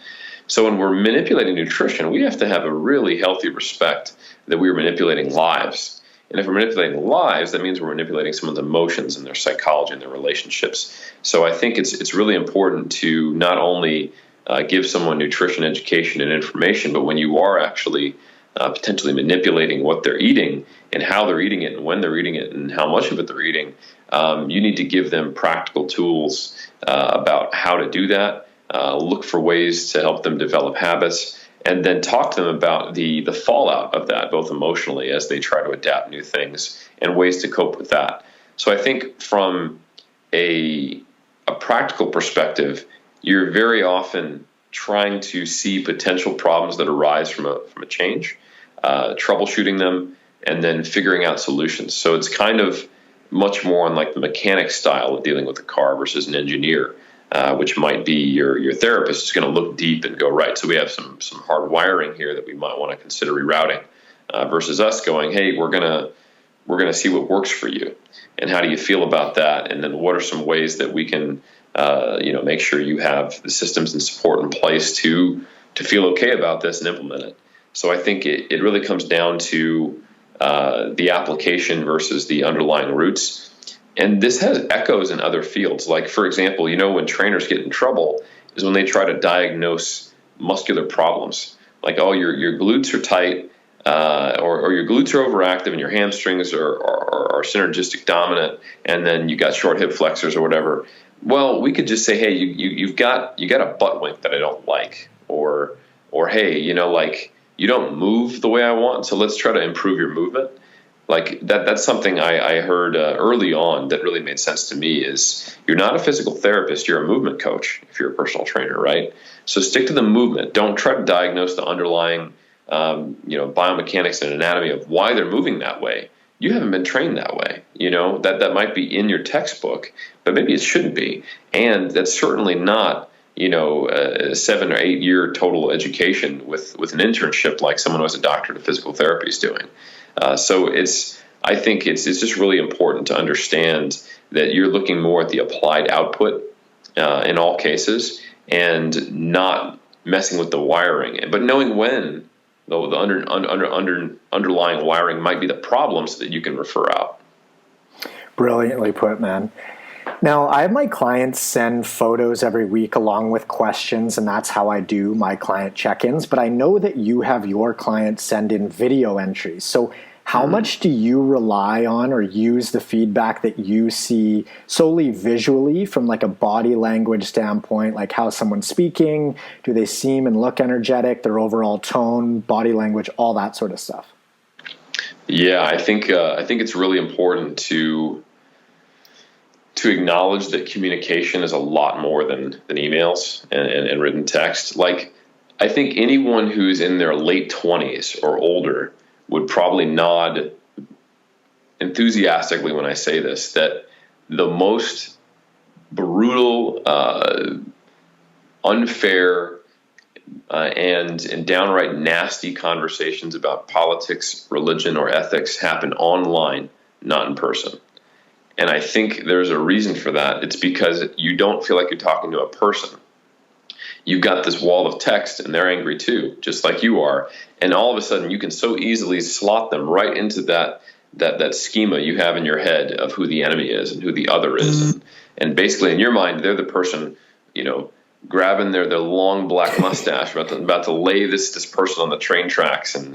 So when we're manipulating nutrition, we have to have a really healthy respect that we are manipulating lives. And if we're manipulating lives, that means we're manipulating someone's emotions and their psychology and their relationships. So I think it's really important to not only give someone nutrition education and information, but when you are actually potentially manipulating what they're eating and how they're eating it and when they're eating it and how much of it they're eating, you need to give them practical tools about how to do that, look for ways to help them develop habits, and then talk to them about the fallout of that, both emotionally as they try to adapt new things and ways to cope with that. So I think from a practical perspective, you're very often trying to see potential problems that arise from a change, troubleshooting them, and then figuring out solutions. So it's kind of much more on like the mechanic style of dealing with a car versus an engineer, which might be your therapist is going to look deep and go, right, so we have some hard wiring here that we might want to consider rerouting, versus us going, hey, we're gonna see what works for you and how do you feel about that, and then what are some ways that we can make sure you have the systems and support in place to feel okay about this and implement it. So I think it really comes down to the application versus the underlying roots. And this has echoes in other fields. Like, for example, when trainers get in trouble is when they try to diagnose muscular problems. Like, oh, your glutes are tight, or your glutes are overactive and your hamstrings are synergistic dominant, and then you got short hip flexors or whatever. Well, we could just say, hey, you've got a butt wink that I don't like, or hey, you don't move the way I want, so let's try to improve your movement. Like that's something I heard early on that really made sense to me is you're not a physical therapist, you're a movement coach if you're a personal trainer, right? So stick to the movement. Don't try to diagnose the underlying biomechanics and anatomy of why they're moving that way. You haven't been trained that way. That might be in your textbook, but maybe it shouldn't be. And that's certainly not a 7 or 8 year total education with an internship like someone who has a doctorate of physical therapy is doing. So I think it's just really important to understand that you're looking more at the applied output in all cases and not messing with the wiring, but knowing when the underlying wiring might be the problem so that you can refer out. Brilliantly put, man. Now, I have my clients send photos every week along with questions, and that's how I do my client check-ins. But I know that you have your clients send in video entries. So how much do you rely on or use the feedback that you see solely visually from like a body language standpoint, like how someone's speaking, do they seem and look energetic, their overall tone, body language, all that sort of stuff? Yeah, I think it's really important to acknowledge that communication is a lot more than emails and written text. Like, I think anyone who's in their late 20s or older would probably nod enthusiastically when I say this, that the most brutal, unfair, and downright nasty conversations about politics, religion, or ethics happen online, not in person. And I think there's a reason for that. It's because you don't feel like you're talking to a person. You've got this wall of text and they're angry too, just like you are. And all of a sudden you can so easily slot them right into that schema you have in your head of who the enemy is and who the other is. And basically in your mind, they're the person, grabbing their long black mustache about to lay this person on the train tracks, and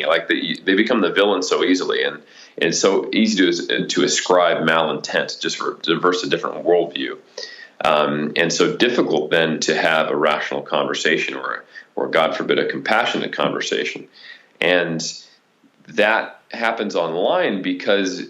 like they become the villain so easily, and it's so easy to ascribe malintent just versus a different worldview, and so difficult then to have a rational conversation or God forbid a compassionate conversation, and that happens online because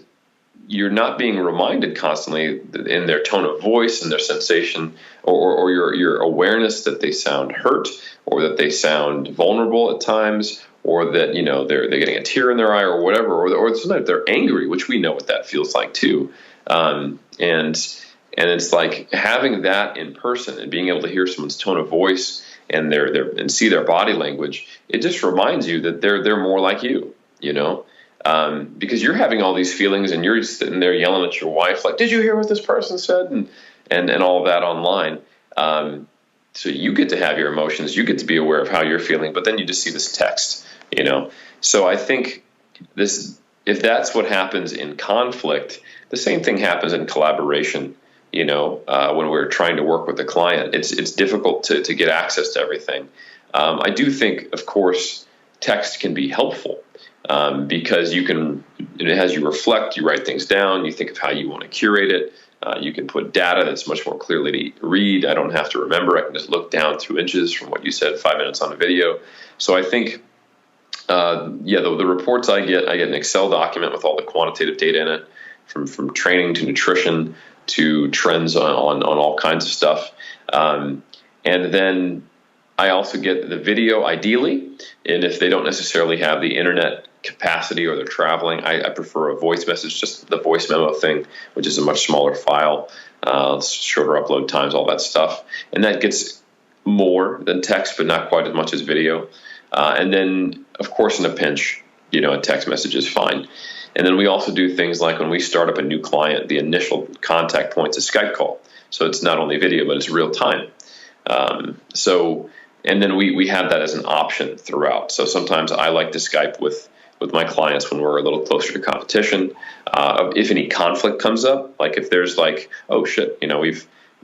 you're not being reminded constantly in their tone of voice and their sensation or your awareness that they sound hurt or that they sound vulnerable at times or that, they're getting a tear in their eye or whatever, or sometimes they're angry, which we know what that feels like too. And it's like having that in person and being able to hear someone's tone of voice and and see their body language. It just reminds you that they're more like you, because you're having all these feelings and you're sitting there yelling at your wife, like, did you hear what this person said? And all of that online. So you get to have your emotions, you get to be aware of how you're feeling, but then you just see this text, So I think if that's what happens in conflict, the same thing happens in collaboration. When we're trying to work with a client, it's difficult to get access to everything. I do think, of course, text can be helpful. Because as you reflect, you write things down, you think of how you want to curate it. You can put data that's much more clearly to read. I don't have to remember. I can just look down 2 inches from what you said 5 minutes on a video. So I think, the reports I get an Excel document with all the quantitative data in it, from training to nutrition to trends on all kinds of stuff. And then I also get the video ideally, and if they don't necessarily have the internet capacity or they're traveling, I prefer a voice message, just the voice memo thing, which is a much smaller file, shorter upload times, all that stuff. And that gets more than text, but not quite as much as video. And then, of course, in a pinch, a text message is fine. And then we also do things like when we start up a new client, the initial contact point's a Skype call. So it's not only video, but it's real time. And then we have that as an option throughout. So sometimes I like to Skype with my clients when we're a little closer to competition. If any conflict comes up, like if there's like, oh shit,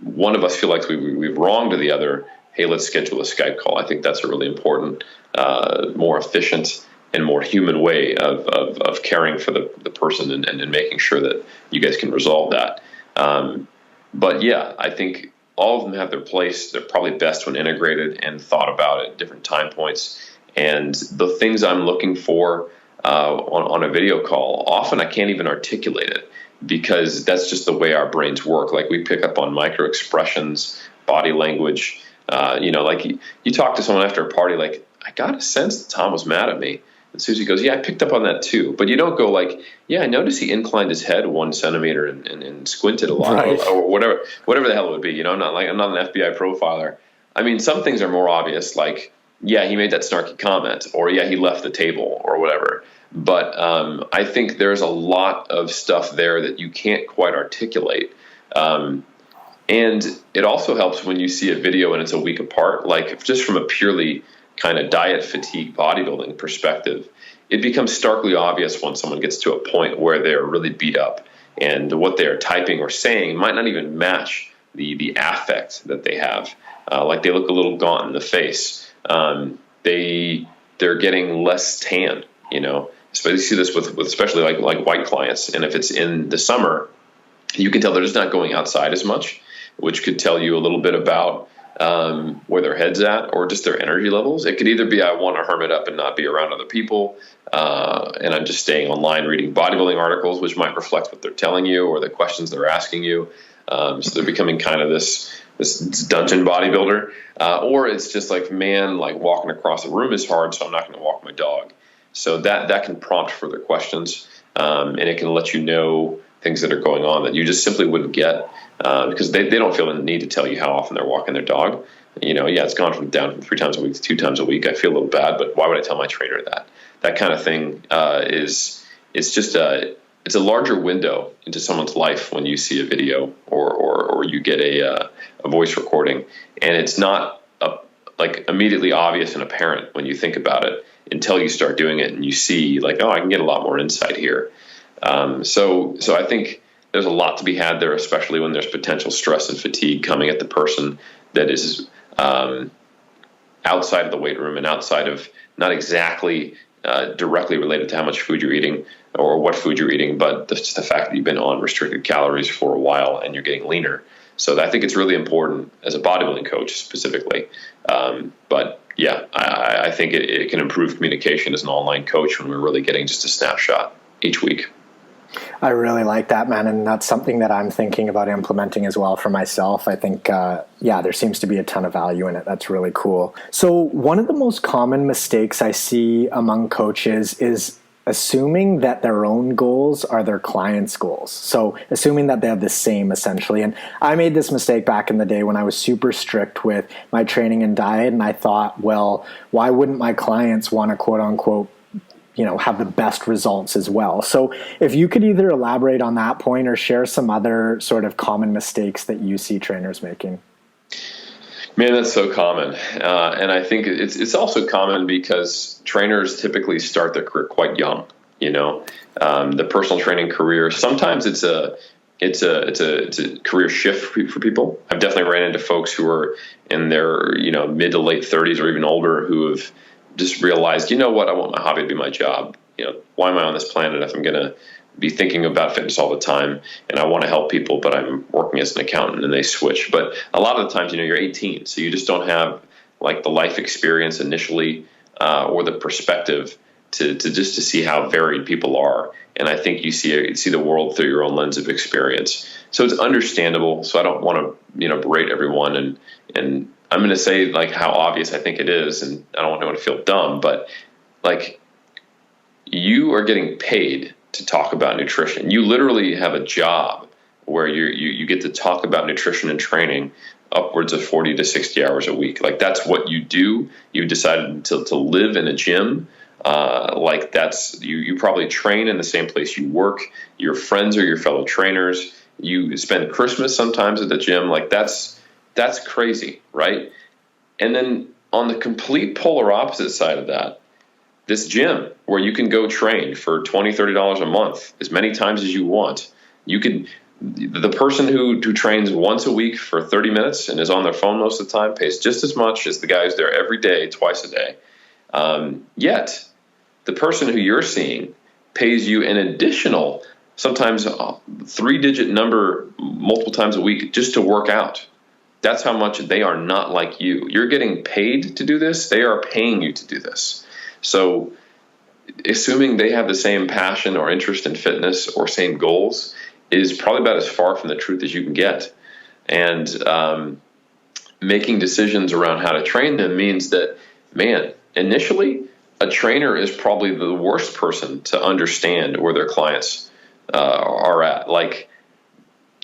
one of us feel like we've wronged the other, hey, let's schedule a Skype call. I think that's a really important, more efficient and more human way of caring for the person and making sure that you guys can resolve that. But yeah, I think all of them have their place. They're probably best when integrated and thought about at different time points. And the things I'm looking for on a video call, often I can't even articulate it because that's just the way our brains work. Like we pick up on micro expressions, body language. Like you talk to someone after a party, like, I got a sense that Tom was mad at me. And Susie goes, yeah, I picked up on that too. But you don't go like, yeah, I noticed he inclined his head 1 centimeter and squinted a lot, right, or whatever the hell it would be. I'm not an FBI profiler. I mean, some things are more obvious, like, yeah, he made that snarky comment, or yeah, he left the table, or whatever. But I think there's a lot of stuff there that you can't quite articulate. And it also helps when you see a video and it's a week apart, like just from a purely kind of diet fatigue bodybuilding perspective, it becomes starkly obvious when someone gets to a point where they're really beat up and what they're typing or saying might not even match the affect that they have. Like they look a little gaunt in the face. They're getting less tan, So you see this with especially like white clients. And if it's in the summer, you can tell they're just not going outside as much, which could tell you a little bit about where their head's at or just their energy levels. It could either be I want to hermit up and not be around other people, and I'm just staying online reading bodybuilding articles, which might reflect what they're telling you or the questions they're asking you. So they're becoming kind of this dungeon bodybuilder, or it's just like, man, like walking across the room is hard, so I'm not going to walk my dog. So that can prompt further questions, and it can let you know things that are going on that you just simply wouldn't get because they don't feel the need to tell you how often they're walking their dog. It's gone down from 3 times a week to 2 times a week. I feel a little bad, but why would I tell my trainer that? That kind of thing it's just it's a larger window into someone's life when you see a video or you get a voice recording, and it's not like immediately obvious and apparent when you think about it until you start doing it and you see like, oh, I can get a lot more insight here. So I think there's a lot to be had there, especially when there's potential stress and fatigue coming at the person that is outside of the weight room and outside of not exactly directly related to how much food you're eating or what food you're eating, but just the fact that you've been on restricted calories for a while and you're getting leaner. So I think it's really important as a bodybuilding coach specifically. But yeah, I think it can improve communication as an online coach when we're really getting just a snapshot each week. I really like that, man. And that's something that I'm thinking about implementing as well for myself. I think, there seems to be a ton of value in it. That's really cool. So one of the most common mistakes I see among coaches is assuming that their own goals are their clients' goals. So assuming that they have the same essentially. And I made this mistake back in the day when I was super strict with my training and diet. And I thought, well, why wouldn't my clients want to quote unquote have the best results as well? So if you could either elaborate on that point or share some other sort of common mistakes that you see trainers making. Man, that's so common. And I think it's also common because trainers typically start their career quite young. The personal training career, sometimes it's a career shift for people. I've definitely ran into folks who are in their, mid to late 30s or even older who have just realized, I want my hobby to be my job. Why am I on this planet if I'm going to be thinking about fitness all the time and I want to help people, but I'm working as an accountant, and they switch. But a lot of the times, you're 18, so you just don't have like the life experience initially or the perspective to see how varied people are. And I think you see the world through your own lens of experience. So it's understandable. So I don't want to, berate everyone and I'm going to say like how obvious I think it is, and I don't want anyone to feel dumb, but like you are getting paid to talk about nutrition. You literally have a job where you get to talk about nutrition and training upwards of 40 to 60 hours a week. Like that's what you do. You decided to live in a gym. Like that's you probably train in the same place you work. Your friends are your fellow trainers. You spend Christmas sometimes at the gym. Like that's crazy, right? And then on the complete polar opposite side of that, this gym where you can go train for $20, $30 a month as many times as you want. You could, the person who trains once a week for 30 minutes and is on their phone most of the time pays just as much as the guy who's there every day, twice a day. Yet the person who you're seeing pays you an additional, sometimes three-digit number multiple times a week just to work out. That's how much they are not like you. You're getting paid to do this. They are paying you to do this. So assuming they have the same passion or interest in fitness or same goals is probably about as far from the truth as you can get. And making decisions around how to train them means that, man, initially a trainer is probably the worst person to understand where their clients are at. Like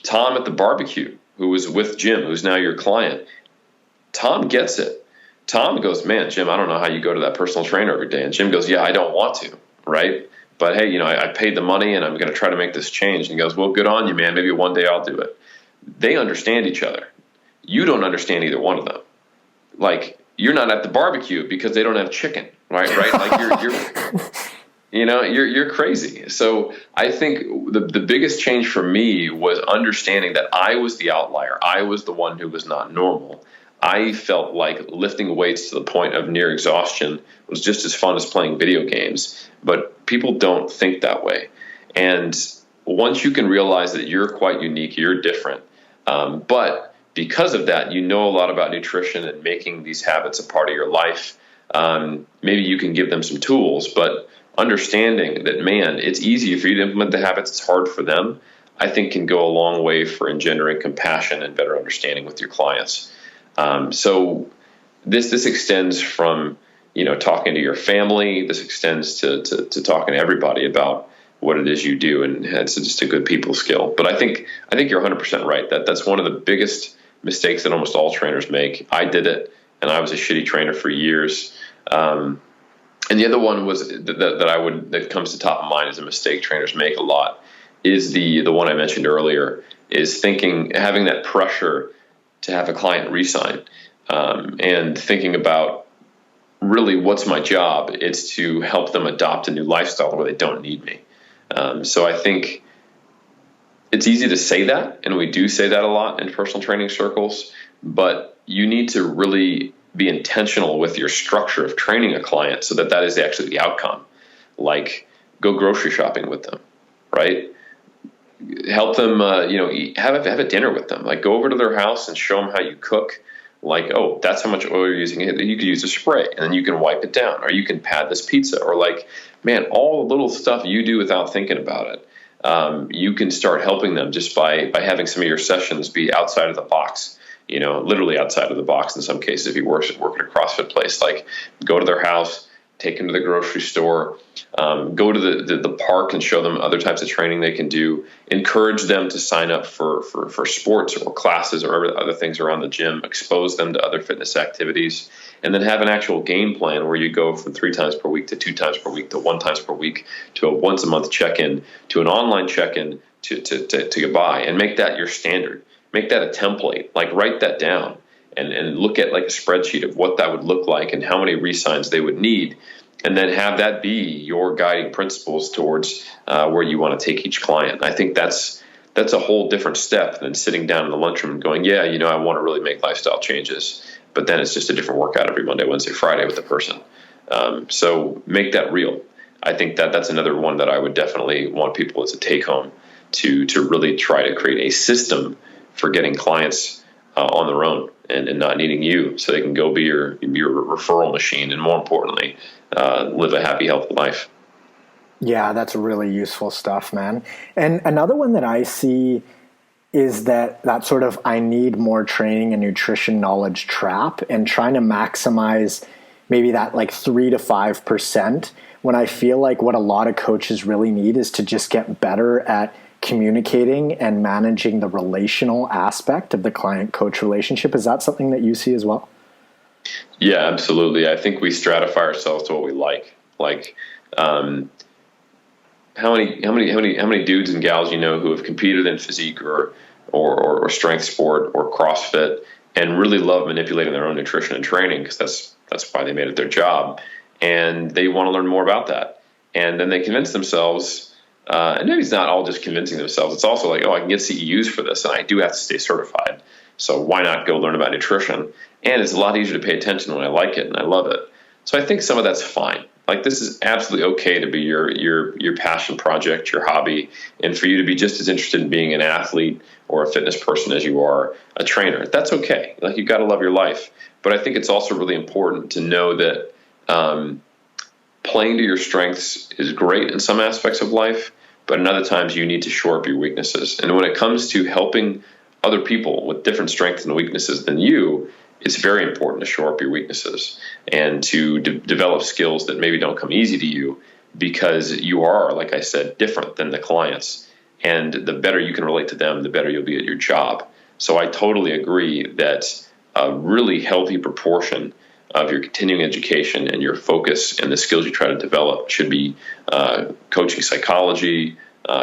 Tom at the barbecue, who was with Jim, who's now your client. Tom gets it. Tom goes, man, Jim, I don't know how you go to that personal trainer every day. And Jim goes, yeah, I don't want to, right? But hey, I paid the money and I'm going to try to make this change. And he goes, well, good on you, man. Maybe one day I'll do it. They understand each other. You don't understand either one of them. Like you're not at the barbecue because they don't have chicken, right? Like you're crazy. So I think the biggest change for me was understanding that I was the outlier. I was the one who was not normal. I felt like lifting weights to the point of near exhaustion was just as fun as playing video games, but people don't think that way. And once you can realize that you're quite unique, you're different, but because of that, you know a lot about nutrition and making these habits a part of your life. Maybe you can give them some tools, but understanding that, man, it's easy for you to implement the habits, it's hard for them, I think can go a long way for engendering compassion and better understanding with your clients. So this extends from, talking to your family. This extends to talking to everybody about what it is you do. And it's just a good people skill. But I think you're 100% right. That's one of the biggest mistakes that almost all trainers make. I did it, and I was a shitty trainer for years. And the other one was that comes to top of mind as a mistake trainers make a lot is the one I mentioned earlier, is having that pressure to have a client re-sign, and thinking about really what's my job. It's to help them adopt a new lifestyle where they don't need me. So I think it's easy to say that, and we do say that a lot in personal training circles, but you need to really be intentional with your structure of training a client so that is actually the outcome. Like go grocery shopping with them, right? Help them, have a dinner with them. Like go over to their house and show them how you cook. Like, oh, that's how much oil you're using. You could use a spray and then you can wipe it down, or you can pad this pizza, or like, man, all the little stuff you do without thinking about it. You can start helping them just by having some of your sessions be outside of the box, literally outside of the box in some cases. If you work at a CrossFit place, like go to their house, take them to the grocery store, go to the park and show them other types of training they can do, encourage them to sign up for sports or classes or other things around the gym, expose them to other fitness activities, and then have an actual game plan where you go from 3 times per week to 2 times per week to 1 times per week to a once a month check-in to an online check-in to goodbye, and make that your standard. Make that a template, like write that down. And look at like a spreadsheet of what that would look like and how many re-signs they would need, and then have that be your guiding principles towards where you want to take each client. I think that's a whole different step than sitting down in the lunchroom and going, yeah, I want to really make lifestyle changes, but then it's just a different workout every Monday, Wednesday, Friday with the person. So make that real. I think that's another one that I would definitely want people as a take home to really try to create a system for getting clients on their own and not needing you, so they can go be your referral machine, and more importantly, live a happy, healthy life. Yeah, that's really useful stuff, man. And another one that I see is that sort of I need more training and nutrition knowledge trap, and trying to maximize maybe that like 3 to 5%, when I feel like what a lot of coaches really need is to just get better at communicating and managing the relational aspect of the client-coach relationship. Is that something that you see as well? Yeah, absolutely. I think we stratify ourselves to what we like. Like, how many dudes and gals you know who have competed in physique or strength sport or CrossFit and really love manipulating their own nutrition and training, because that's why they made it their job, and they want to learn more about that. And then they convince themselves, and maybe it's not all just convincing themselves. It's also like, oh, I can get CEUs for this, and I do have to stay certified. So why not go learn about nutrition? And it's a lot easier to pay attention when I like it and I love it. So I think some of that's fine. Like, this is absolutely okay to be your passion project, your hobby, and for you to be just as interested in being an athlete or a fitness person as you are a trainer. That's okay. Like, you've got to love your life. But I think it's also really important to know that playing to your strengths is great in some aspects of life, but in other times you need to shore up your weaknesses. And when it comes to helping other people with different strengths and weaknesses than you, it's very important to shore up your weaknesses and to develop skills that maybe don't come easy to you, because you are, like I said, different than the clients. And the better you can relate to them, the better you'll be at your job. So I totally agree that a really healthy proportion of your continuing education and your focus and the skills you try to develop should be coaching psychology,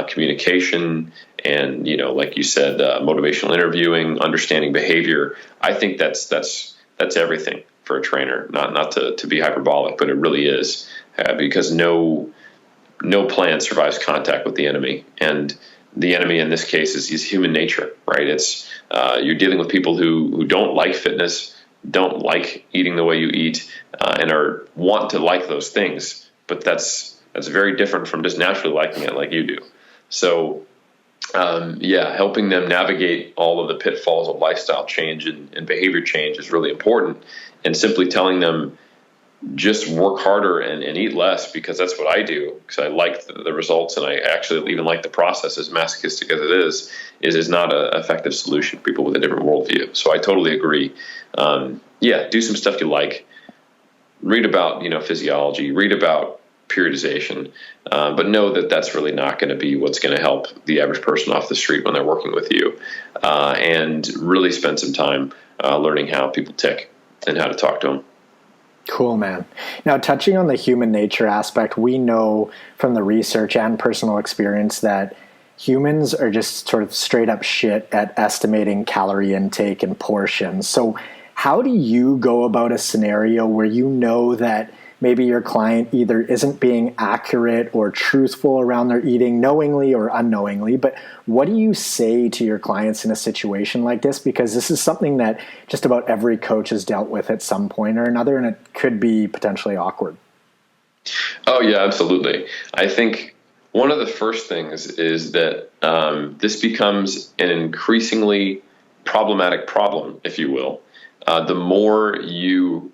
communication, and, like you said, motivational interviewing, understanding behavior. I think that's everything for a trainer. Not to be hyperbolic, but it really is, because no plan survives contact with the enemy, and the enemy in this case is human nature, right? It's you're dealing with people who don't like fitness, don't like eating the way you eat, and want to like those things, but that's very different from just naturally liking it like you do. So helping them navigate all of the pitfalls of lifestyle change and behavior change is really important. And simply telling them, just work harder and eat less, because that's what I do, because I like the results, and I actually even like the process, as masochistic as it is not an effective solution for people with a different worldview. So I totally agree. Do some stuff you like. Read about physiology. Read about periodization, but know that that's really not going to be what's going to help the average person off the street when they're working with you, and really spend some time learning how people tick and how to talk to them. Cool, man. Now, touching on the human nature aspect, we know from the research and personal experience that humans are just sort of straight up shit at estimating calorie intake and portions. So how do you go about a scenario where you know that maybe your client either isn't being accurate or truthful around their eating, knowingly or unknowingly? But what do you say to your clients in a situation like this? Because this is something that just about every coach has dealt with at some point or another, and it could be potentially awkward. Oh, yeah, absolutely. I think one of the first things is that this becomes an increasingly problematic problem, if you will. The more you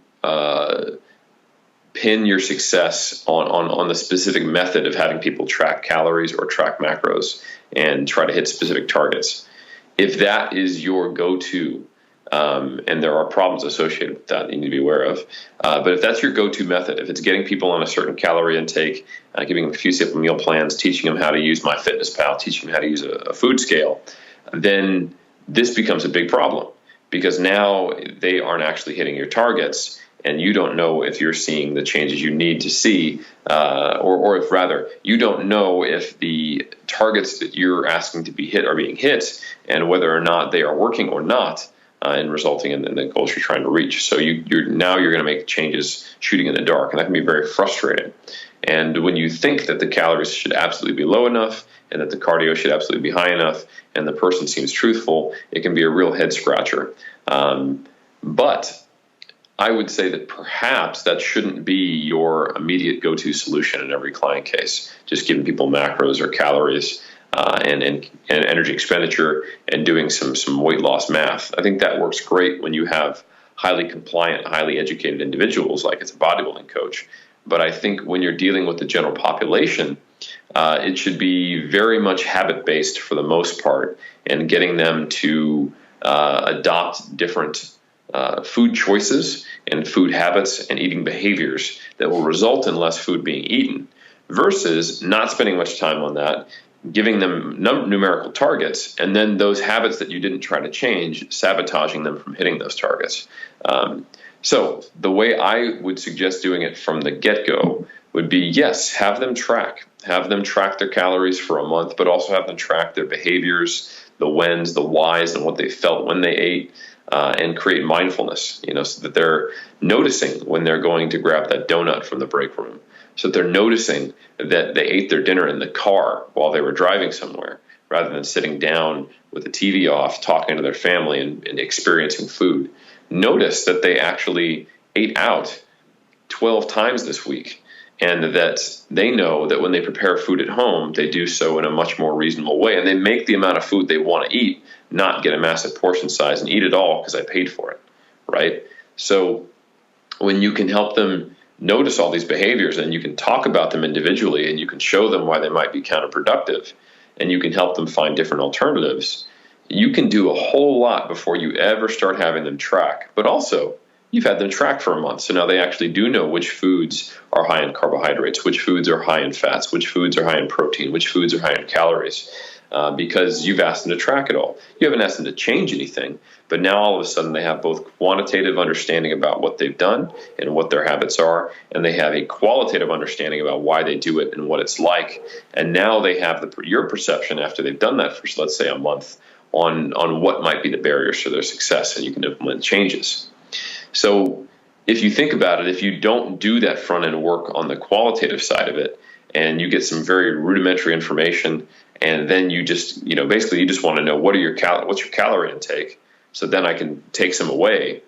pin your success on the specific method of having people track calories or track macros and try to hit specific targets. If that is your go-to, and there are problems associated with that you need to be aware of, but if that's your go-to method, if it's getting people on a certain calorie intake, giving them a few simple meal plans, teaching them how to use MyFitnessPal, teaching them how to use a food scale, then this becomes a big problem, because now they aren't actually hitting your targets, and you don't know if you're seeing the changes you need to see, or if rather, you don't know if the targets that you're asking to be hit are being hit, and whether or not they are working or not, and resulting in the goals you're trying to reach. So you're going to make changes shooting in the dark, and that can be very frustrating. And when you think that the calories should absolutely be low enough, and that the cardio should absolutely be high enough, and the person seems truthful, it can be a real head scratcher. But I would say that perhaps that shouldn't be your immediate go-to solution in every client case, just giving people macros or calories and energy expenditure and doing some weight loss math. I think that works great when you have highly compliant, highly educated individuals, like it's a bodybuilding coach. But I think when you're dealing with the general population, It should be very much habit-based for the most part, and getting them to adopt different food choices and food habits and eating behaviors that will result in less food being eaten, versus not spending much time on that, giving them numerical targets, and then those habits that you didn't try to change, sabotaging them from hitting those targets. So the way I would suggest doing it from the get-go would be, yes, have them track their calories for a month, but also have them track their behaviors, the whens, the whys, and what they felt when they ate, and create mindfulness, so that they're noticing when they're going to grab that donut from the break room, so that they're noticing that they ate their dinner in the car while they were driving somewhere, rather than sitting down with the TV off, talking to their family and experiencing food. Notice that they actually ate out 12 times this week, and that they know that when they prepare food at home, they do so in a much more reasonable way, and they make the amount of food they want to eat, not get a massive portion size and eat it all because I paid for it, right? So when you can help them notice all these behaviors, and you can talk about them individually, and you can show them why they might be counterproductive, and you can help them find different alternatives, you can do a whole lot before you ever start having them track. But also, you've had them track for a month, so now they actually do know which foods are high in carbohydrates, which foods are high in fats, which foods are high in protein, which foods are high in calories, because you've asked them to track it all. You haven't asked them to change anything, but now all of a sudden they have both quantitative understanding about what they've done and what their habits are, and they have a qualitative understanding about why they do it and what it's like. And now they have your perception after they've done that for, let's say, a month on what might be the barriers to their success, and you can implement changes. So if you think about it, if you don't do that front end work on the qualitative side of it, and you get some very rudimentary information, and then you just, basically you just want to know what's your calorie intake, so then I can take some away.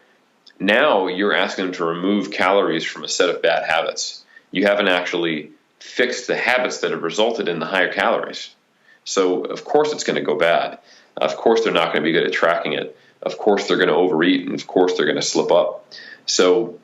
Now you're asking them to remove calories from a set of bad habits. You haven't actually fixed the habits that have resulted in the higher calories. So of course it's going to go bad. Of course they're not going to be good at tracking it. Of course they're going to overeat, and of course they're going to slip up. So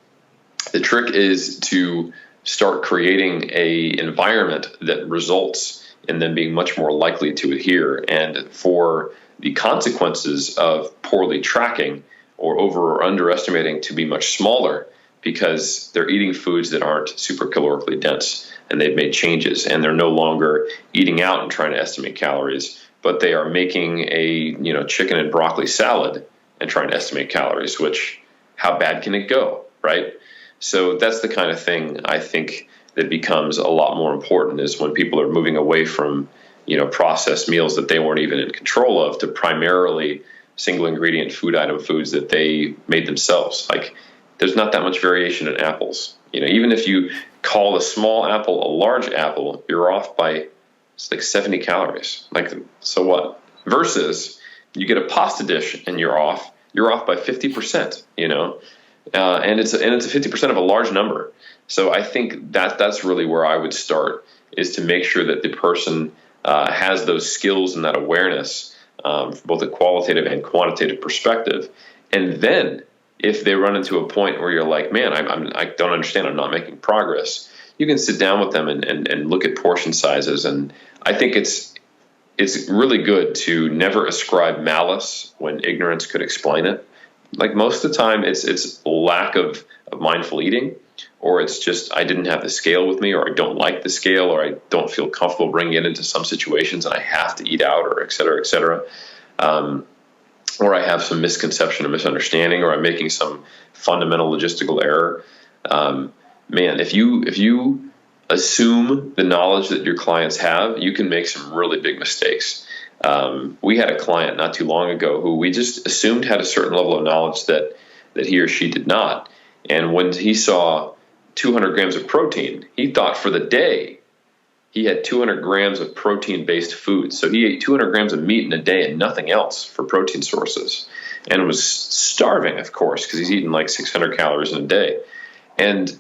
the trick is to start creating an environment that results in them being much more likely to adhere, and for the consequences of poorly tracking or over or underestimating to be much smaller, because they're eating foods that aren't super calorically dense, and they've made changes, and they're no longer eating out and trying to estimate calories, but they are making a chicken and broccoli salad and trying to estimate calories, which, how bad can it go, right? So that's the kind of thing I think that becomes a lot more important, is when people are moving away from processed meals that they weren't even in control of, to primarily single ingredient food item foods that they made themselves. Like, there's not that much variation in apples. Even if you call a small apple a large apple, you're off by, it's like 70 calories. Like, so what? Versus you get a pasta dish and you're off by 50%, and it's a 50% of a large number. So I think that's really where I would start, is to make sure that the person has those skills and that awareness, from both a qualitative and quantitative perspective. And then if they run into a point where you're like, man, I don't understand, I'm not making progress, you can sit down with them and look at portion sizes. And I think it's really good to never ascribe malice when ignorance could explain it. Like, most of the time it's lack of mindful eating, or it's just I didn't have the scale with me, or I don't like the scale, or I don't feel comfortable bringing it into some situations and I have to eat out, or et cetera, et cetera. Or I have some misconception or misunderstanding, or I'm making some fundamental logistical error. Man, if you assume the knowledge that your clients have, you can make some really big mistakes. We had a client not too long ago who we just assumed had a certain level of knowledge that he or she did not. And when he saw 200 grams of protein, he thought for the day he had 200 grams of protein-based food. So he ate 200 grams of meat in a day and nothing else for protein sources, and was starving, of course, because he's eating like 600 calories in a day. And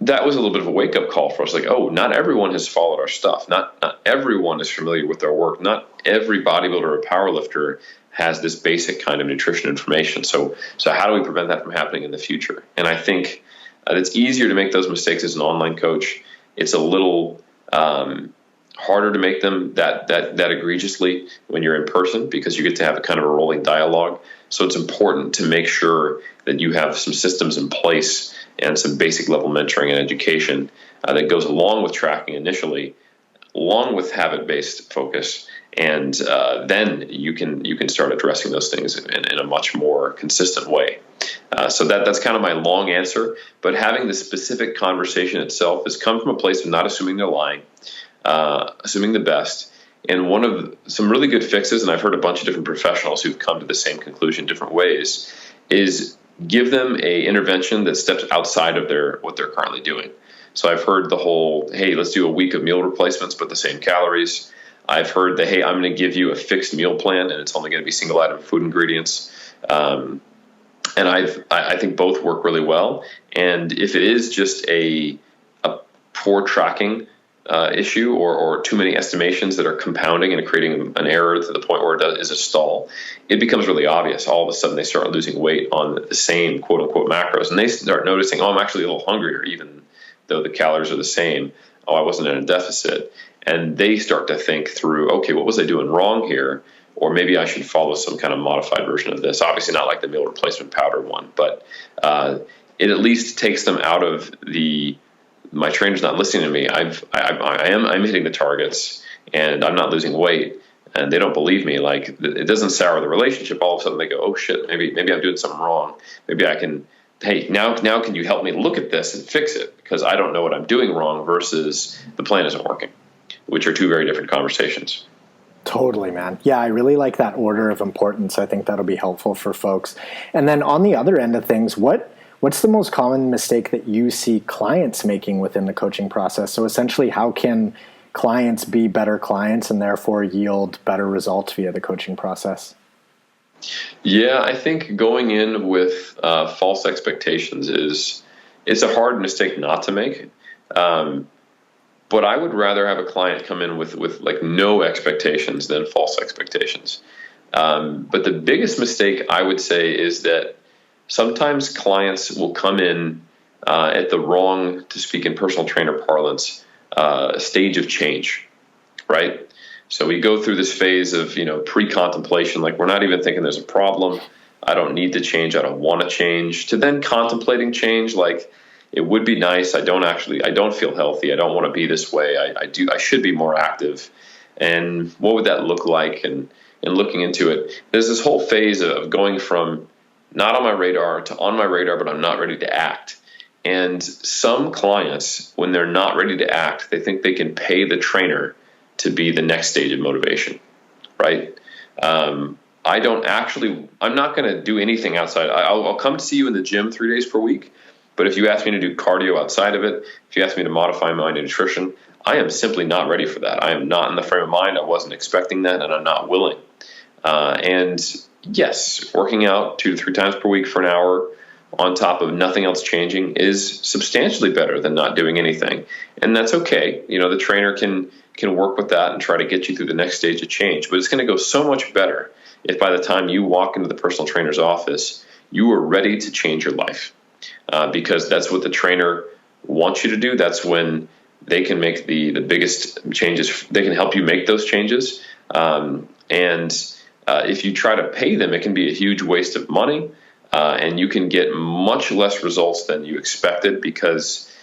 that was a little bit of a wake-up call for us. Like, oh, not everyone has followed our stuff. Not everyone is familiar with our work. Not every bodybuilder or powerlifter has this basic kind of nutrition information. So how do we prevent that from happening in the future? And I think it's easier to make those mistakes as an online coach. It's a little harder harder to make them that egregiously when you're in person, because you get to have a kind of a rolling dialogue. So it's important to make sure that you have some systems in place and some basic level mentoring and education that goes along with tracking initially, along with habit-based focus, and then you can start addressing those things in a much more consistent way. So that's kind of my long answer. But having the specific conversation itself has come from a place of not assuming they're lying, assuming the best. And one of some really good fixes, and I've heard a bunch of different professionals who've come to the same conclusion different ways, is give them a intervention that steps outside of what they're currently doing. So I've heard the whole, hey, let's do a week of meal replacements, but the same calories. I've heard the, hey, I'm going to give you a fixed meal plan, and it's only going to be single item food ingredients. And I think both work really well. And if it is just a poor tracking issue or too many estimations that are compounding and creating an error to the point where it is a stall, it becomes really obvious. All of a sudden they start losing weight on the same quote unquote macros, and they start noticing, oh, I'm actually a little hungrier even though the calories are the same. Oh, I wasn't in a deficit. And they start to think through, okay, what was I doing wrong here? Or maybe I should follow some kind of modified version of this. Obviously not like the meal replacement powder one, but it at least takes them out of my trainer's not listening to me. I'm hitting the targets and I'm not losing weight, and they don't believe me. Like, it doesn't sour the relationship. All of a sudden they go, oh shit, maybe I'm doing something wrong. Maybe I can, hey, now can you help me look at this and fix it? Because I don't know what I'm doing wrong versus the plan isn't working, which are two very different conversations. Totally, man. Yeah, I really like that order of importance. I think that'll be helpful for folks. And then on the other end of things, what's the most common mistake that you see clients making within the coaching process? So essentially, how can clients be better clients and therefore yield better results via the coaching process? Yeah, I think going in with false expectations it's a hard mistake not to make. But I would rather have a client come in with like no expectations than false expectations. But the biggest mistake I would say is that sometimes clients will come in at the wrong, to speak in personal trainer parlance, stage of change, right? So we go through this phase of, pre-contemplation, like we're not even thinking there's a problem. I don't need to change. I don't want to change, to then contemplating change, like, it would be nice. I don't feel healthy. I don't want to be this way. I should be more active. And what would that look like? And looking into it, there's this whole phase of going from not on my radar to on my radar, but I'm not ready to act. And some clients, when they're not ready to act, they think they can pay the trainer to be the next stage of motivation, right? I'm not going to do anything outside. I'll come to see you in the gym 3 days per week. But if you ask me to do cardio outside of it, if you ask me to modify my nutrition, I am simply not ready for that. I am not in the frame of mind. I wasn't expecting that, and I'm not willing. And yes, working out 2 to 3 times per week for an hour on top of nothing else changing is substantially better than not doing anything. And that's okay. The trainer can work with that and try to get you through the next stage of change. But it's going to go so much better if by the time you walk into the personal trainer's office, you are ready to change your life. Because that's what the trainer wants you to do. That's when they can make the biggest changes. They can help you make those changes. And if you try to pay them, it can be a huge waste of money. And you can get much less results than you expected, because,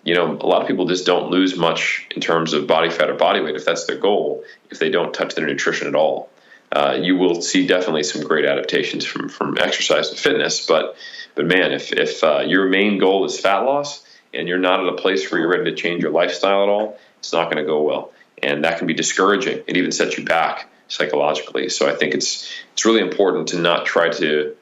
a lot of people just don't lose much in terms of body fat or body weight, if that's their goal, if they don't touch their nutrition at all. You will see definitely some great adaptations from exercise and fitness, but man, if your main goal is fat loss and you're not at a place where you're ready to change your lifestyle at all, it's not going to go well, and that can be discouraging. It even sets you back psychologically. So I think it's really important to not try to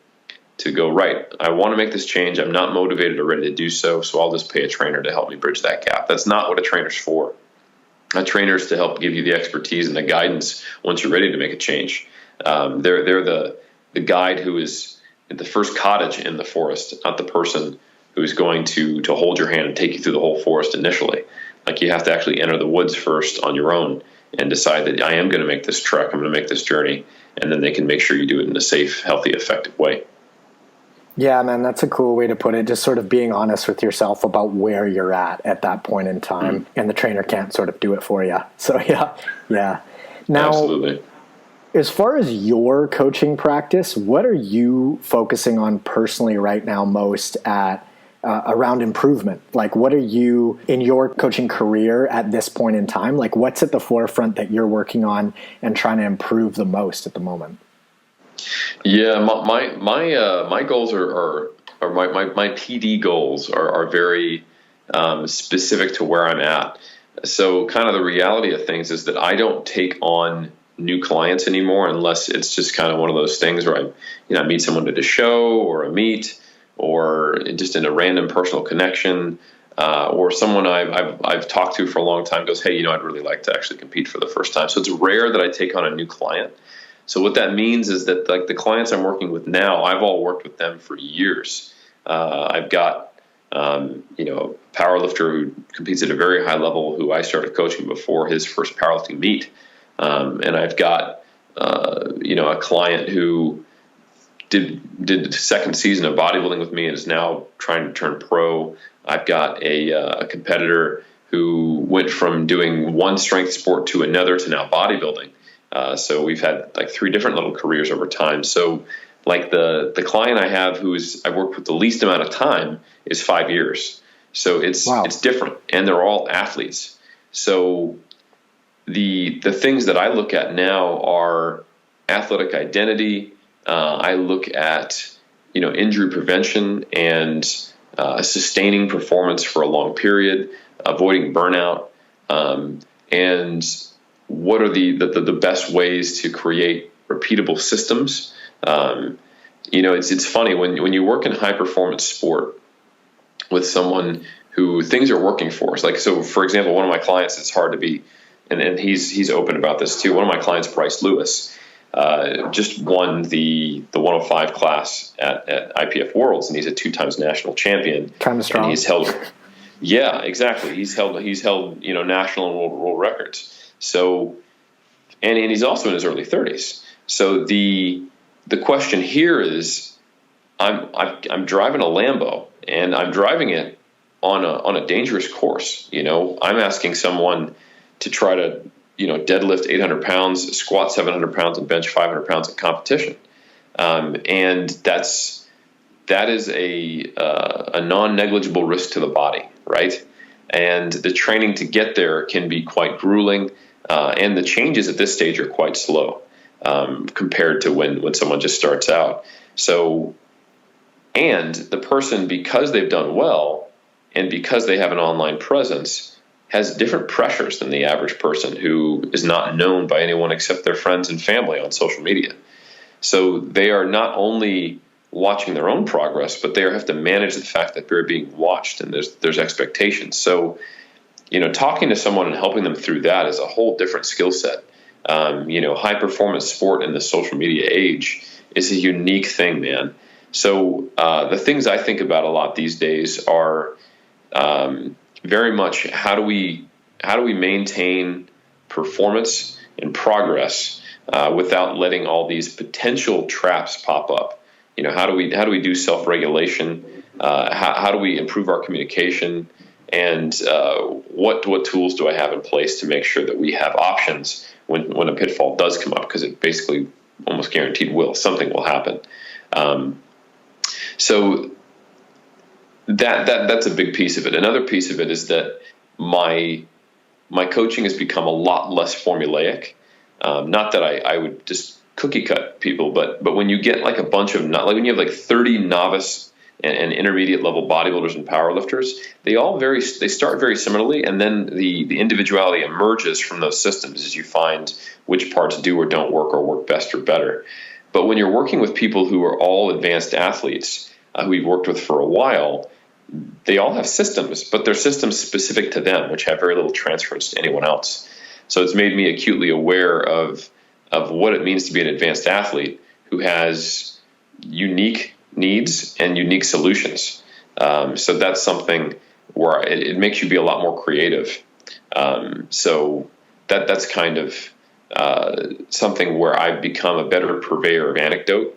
go, right, I want to make this change. I'm not motivated or ready to do so I'll just pay a trainer to help me bridge that gap. That's not what a trainer's for. A trainer's to help give you the expertise and the guidance once you're ready to make a change. They're the guide who is the first cottage in the forest, not the person who's going to hold your hand and take you through the whole forest initially. Like, you have to actually enter the woods first on your own and decide that I am going to make this trek, I'm going to make this journey, and then they can make sure you do it in a safe, healthy, effective way. Yeah, man, that's a cool way to put it. Just sort of being honest with yourself about where you're at that point in time, and the trainer can't sort of do it for you. So yeah. Now, Absolutely. as far as your coaching practice, what are you focusing on personally right now most at around improvement? Like, what are you in your coaching career at this point in time? Like, what's at the forefront that you're working on and trying to improve the most at the moment? Yeah, my goals are my PD goals are very specific to where I'm at. So kind of the reality of things is that I don't take on new clients anymore unless it's just kind of one of those things where I meet someone at a show or a meet or just in a random personal connection, or someone I've talked to for a long time goes, hey, I'd really like to actually compete for the first time. So it's rare that I take on a new client. So what that means is that like the clients I'm working with now, I've all worked with them for years. I've got a powerlifter who competes at a very high level who I started coaching before his first powerlifting meet. And I've got a client who did the second season of bodybuilding with me and is now trying to turn pro. I've got a competitor who went from doing one strength sport to another to now bodybuilding. So we've had like 3 different little careers over time. So like the client I have I've worked with the least amount of time is 5 years. So it's different, and they're all athletes. So the things that I look at now are athletic identity. I look at injury prevention and sustaining performance for a long period, avoiding burnout, and what are the best ways to create repeatable systems. It's funny when you work in high performance sport with someone who things are working for us. Like, so for example, one of my clients, it's hard to be, and he's open about this too. One of my clients, Bryce Lewis, just won the 105 class at IPF Worlds, and he's a 2 times national champion. Kind of strong. And he's held, yeah, exactly. He's held national and world records. So, and he's also in his early 30s. So the question here is, I'm driving a Lambo, and I'm driving it on a dangerous course. I'm asking someone to try to deadlift 800 pounds, squat 700 pounds, and bench 500 pounds in competition, and that is a non-negligible risk to the body, right? And the training to get there can be quite grueling. And the changes at this stage are quite slow compared to when someone just starts out. So, and the person, because they've done well and because they have an online presence, has different pressures than the average person who is not known by anyone except their friends and family on social media. So they are not only watching their own progress, but they have to manage the fact that they're being watched and there's expectations. So talking to someone and helping them through that is a whole different skill set. High performance sport in the social media age is a unique thing, man. So the things I think about a lot these days are very much how do we maintain performance and progress without letting all these potential traps pop up. How do we do self-regulation? How do we improve our communication? And what tools do I have in place to make sure that we have options when a pitfall does come up? Because it basically almost guaranteed something will happen. So that's a big piece of it. Another piece of it is that my coaching has become a lot less formulaic. Not that I would just cookie cut people, but when you get like a bunch of when you have like 30 novice and intermediate level bodybuilders and powerlifters, they start very similarly, and then the individuality emerges from those systems as you find which parts do or don't work or work best or better. But when you're working with people who are all advanced athletes who we've worked with for a while, they all have systems, but they're systems specific to them, which have very little transference to anyone else. So it's made me acutely aware of what it means to be an advanced athlete who has unique needs and unique solutions. So that's something where it makes you be a lot more creative. So that's kind of something where I've become a better purveyor of anecdote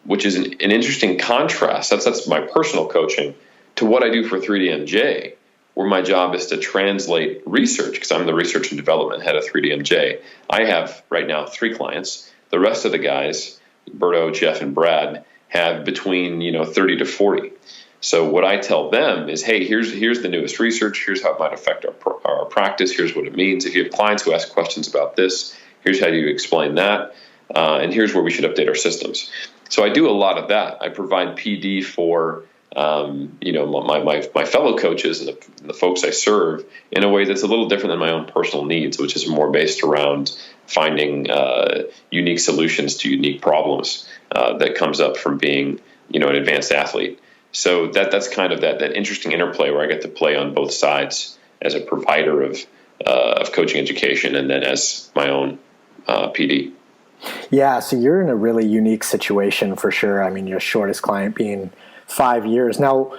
which is an interesting contrast. That's my personal coaching to what I do for 3DMJ, where my job is to translate research, because I'm the research and development head of 3DMJ. I have right now 3 clients. The rest of the guys, Berto, Jeff, and Brad, have between 30 to 40. So what I tell them is, hey, here's the newest research. Here's how it might affect our practice. Here's what it means. If you have clients who ask questions about this, here's how you explain that. And here's where we should update our systems. So I do a lot of that. I provide PD for my fellow coaches and the folks I serve in a way that's a little different than my own personal needs, which is more based around finding unique solutions to unique problems that comes up from being an advanced athlete. So that's kind of that interesting interplay where I get to play on both sides as a provider of coaching education and then as my own PD. Yeah, so you're in a really unique situation for sure. I mean, your shortest client being 5 years. Now,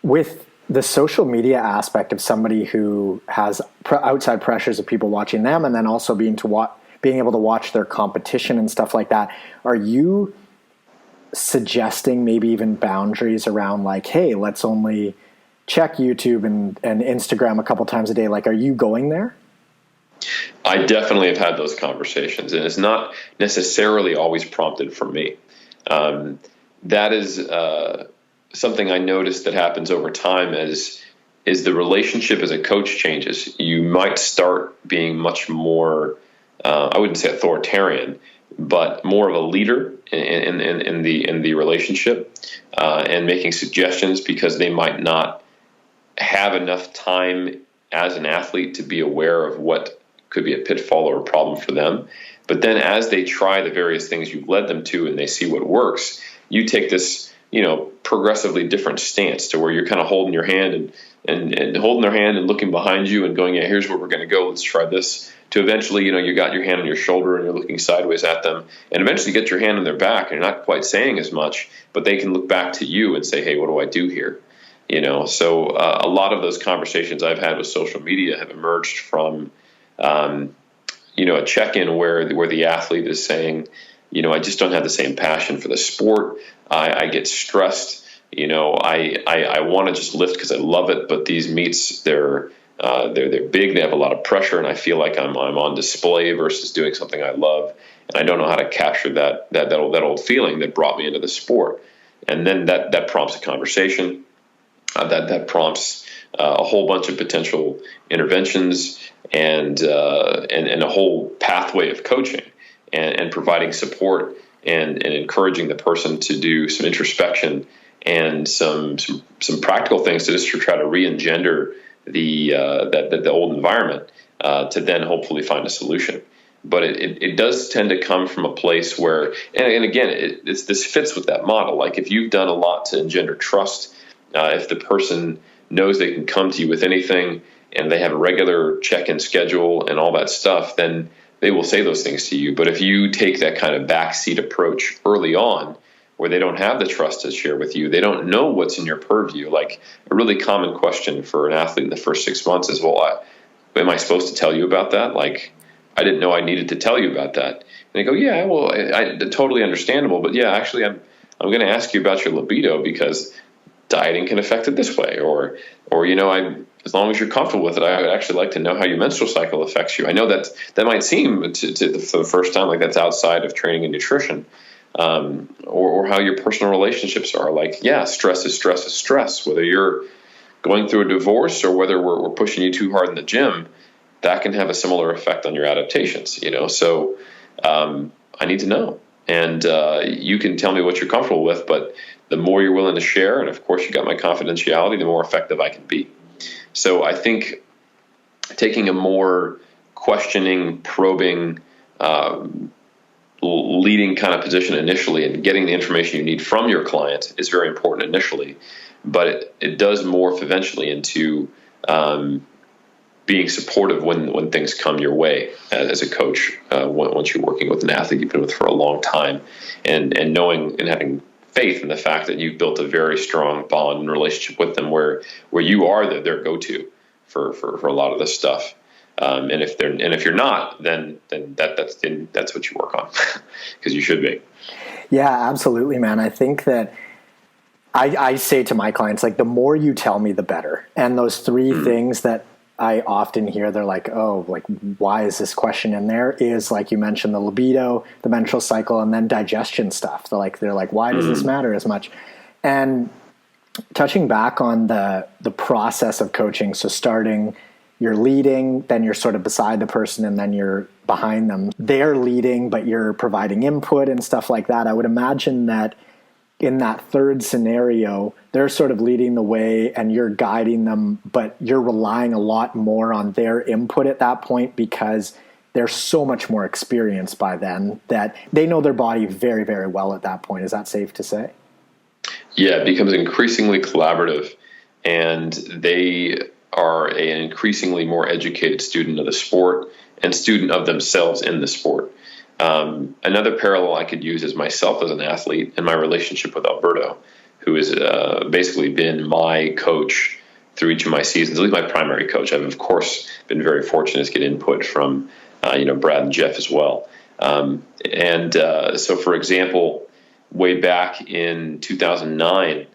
with the social media aspect of somebody who has outside pressures of people watching them and then also being able to watch their competition and stuff like that, are you suggesting maybe even boundaries around like, hey, let's only check YouTube and Instagram a couple times a day? Like, are you going there? I definitely have had those conversations, and it's not necessarily always prompted from me. That is something I noticed that happens over time is the relationship as a coach changes. You might start being much more, I wouldn't say authoritarian, but more of a leader in the relationship and making suggestions because they might not have enough time as an athlete to be aware of what could be a pitfall or a problem for them. But then as they try the various things you've led them to and they see what works, you take this, progressively different stance to where you're kind of holding your hand and holding their hand and looking behind you and going, yeah, here's where we're going to go. Let's try this. To eventually, you got your hand on your shoulder and you're looking sideways at them, and eventually get your hand on their back and you're not quite saying as much, but they can look back to you and say, hey, what do I do here? So a lot of those conversations I've had with social media have emerged from a check-in where the athlete is saying, I just don't have the same passion for the sport. I get stressed. I want to just lift because I love it, but these meets they're big. They have a lot of pressure, and I feel like I'm on display versus doing something I love, and I don't know how to capture that old feeling that brought me into the sport. And then that prompts a conversation. That prompts a whole bunch of potential interventions and a whole pathway of coaching and providing support and encouraging the person to do some introspection and some practical things to just try to re-engender the old environment to then hopefully find a solution. But it does tend to come from a place where, and again, this fits with that model. Like if you've done a lot to engender trust, if the person knows they can come to you with anything and they have a regular check-in schedule and all that stuff, then they will say those things to you. But if you take that kind of backseat approach early on, where they don't have the trust to share with you, they don't know what's in your purview. Like a really common question for an athlete in the first 6 months is, well, am I supposed to tell you about that? Like, I didn't know I needed to tell you about that. And they go, yeah, well, I totally understandable. But yeah, actually, I'm going to ask you about your libido because dieting can affect it this way, or as long as you're comfortable with it, I would actually like to know how your menstrual cycle affects you. I know that might seem for the first time like that's outside of training and nutrition, or how your personal relationships are. Like, yeah, stress is stress. Whether you're going through a divorce or whether we're pushing you too hard in the gym, that can have a similar effect on your adaptations. So I need to know, and you can tell me what you're comfortable with, but the more you're willing to share, and of course you got my confidentiality, the more effective I can be. So I think taking a more questioning, probing, leading kind of position initially and getting the information you need from your client is very important initially, but it does morph eventually into being supportive when things come your way as a coach, once you're working with an athlete you've been with for a long time, and knowing and having faith in the fact that you've built a very strong bond and relationship with them where you are their go-to for a lot of this stuff. And if you're not, then that's what you work on because you should be. Yeah, absolutely, man. I think that I say to my clients, like, the more you tell me, the better. And those three things that I often hear, they're like, oh, like, why is this question in there? Is, like you mentioned, the libido, the menstrual cycle, and then digestion stuff. They're like, why does this matter as much? And touching back on the process of coaching, so starting, you're leading, then you're sort of beside the person, and then you're behind them. They're leading, but you're providing input and stuff like that. I would imagine that in that third scenario, they're sort of leading the way and you're guiding them, but you're relying a lot more on their input at that point because they're so much more experienced by then that they know their body very, very well at that point. Is that safe to say? Yeah, it becomes increasingly collaborative, and they are an increasingly more educated student of the sport and student of themselves in the sport. Another parallel I could use is myself as an athlete and my relationship with Alberto, who has basically been my coach through each of my seasons, at least my primary coach. I've, of course, been very fortunate to get input from Brad and Jeff as well. So, for example, way back in 2009,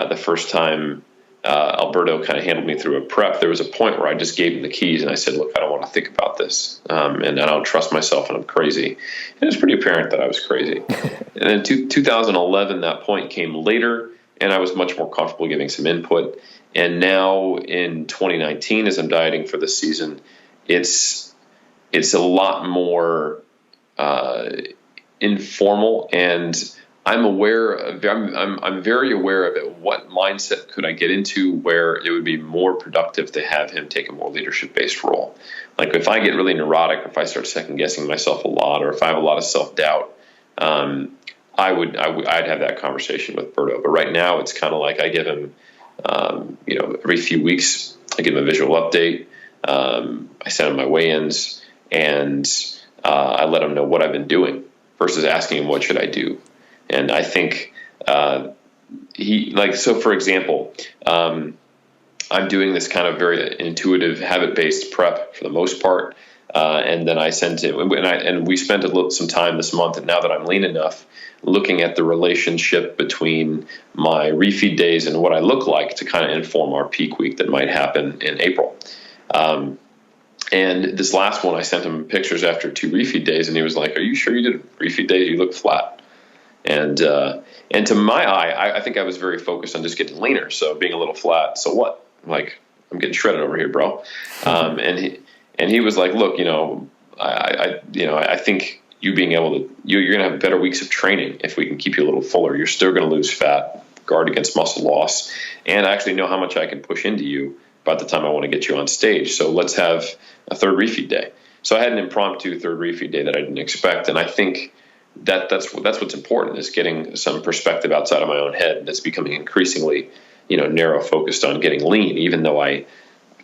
the first time Alberto kind of handled me through a prep, there was a point where I just gave him the keys and I said, look, I don't want to think about this. And I don't trust myself and I'm crazy. And it was pretty apparent that I was crazy. And in 2011, that point came later and I was much more comfortable giving some input. And now in 2019, as I'm dieting for this season, it's a lot more informal, and I'm very aware of it. What mindset could I get into where it would be more productive to have him take a more leadership-based role? Like if I get really neurotic, if I start second-guessing myself a lot, or if I have a lot of self-doubt, I'd have that conversation with Berto. But right now, it's kind of like I give him, every few weeks, I give him a visual update. I send him my weigh-ins, and I let him know what I've been doing versus asking him what should I do. And I think for example, I'm doing this kind of very intuitive, habit-based prep for the most part. And then I sent it, and we spent some time this month, and now that I'm lean enough, looking at the relationship between my refeed days and what I look like to kind of inform our peak week that might happen in April. And this last one, I sent him pictures after 2 refeed days, and he was like, "Are you sure you did refeed days? You look flat." And to my eye, I think I was very focused on just getting leaner. So being a little flat, so what? Like, I'm getting shredded over here, bro. And he was like, "Look, I think you being able to, you're going to have better weeks of training if we can keep you a little fuller. You're still going to lose fat, guard against muscle loss, and I actually know how much I can push into you by the time I want to get you on stage. So let's have a third refeed day." So I had an impromptu third refeed day that I didn't expect, and I think that's what's important, is getting some perspective outside of my own head. That's becoming increasingly, narrow focused on getting lean, even though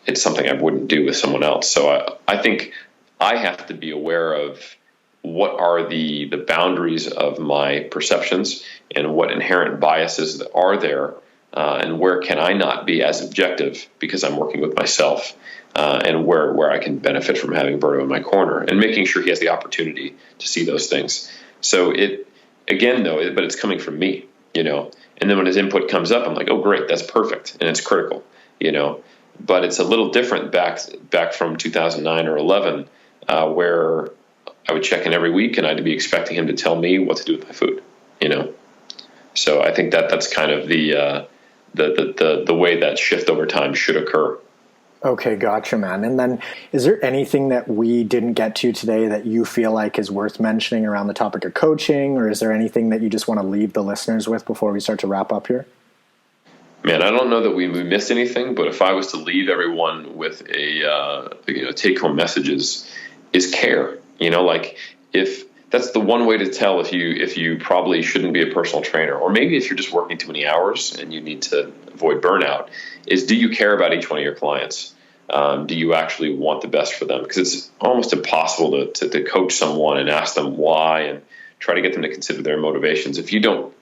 it's something I wouldn't do with someone else. So I think I have to be aware of what are the boundaries of my perceptions and what inherent biases are there, and where can I not be as objective because I'm working with myself, and where I can benefit from having Berto in my corner and making sure he has the opportunity to see those things. So but it's coming from me, and then when his input comes up, I'm like, oh, great, that's perfect. And it's critical, but it's a little different back from 2009 or 11, where I would check in every week and I'd be expecting him to tell me what to do with my food, So I think that's kind of the way that shift over time should occur. Okay, gotcha, man. And then is there anything that we didn't get to today that you feel like is worth mentioning around the topic of coaching, or is there anything that you just want to leave the listeners with before we start to wrap up here? Man, I don't know that we missed anything, but if I was to leave everyone with a take-home messages, is care. If that's the one way to tell if you probably shouldn't be a personal trainer, or maybe if you're just working too many hours and you need to avoid burnout, is, do you care about each one of your clients? Do you actually want the best for them? Because it's almost impossible to coach someone and ask them why and try to get them to consider their motivations. If you don't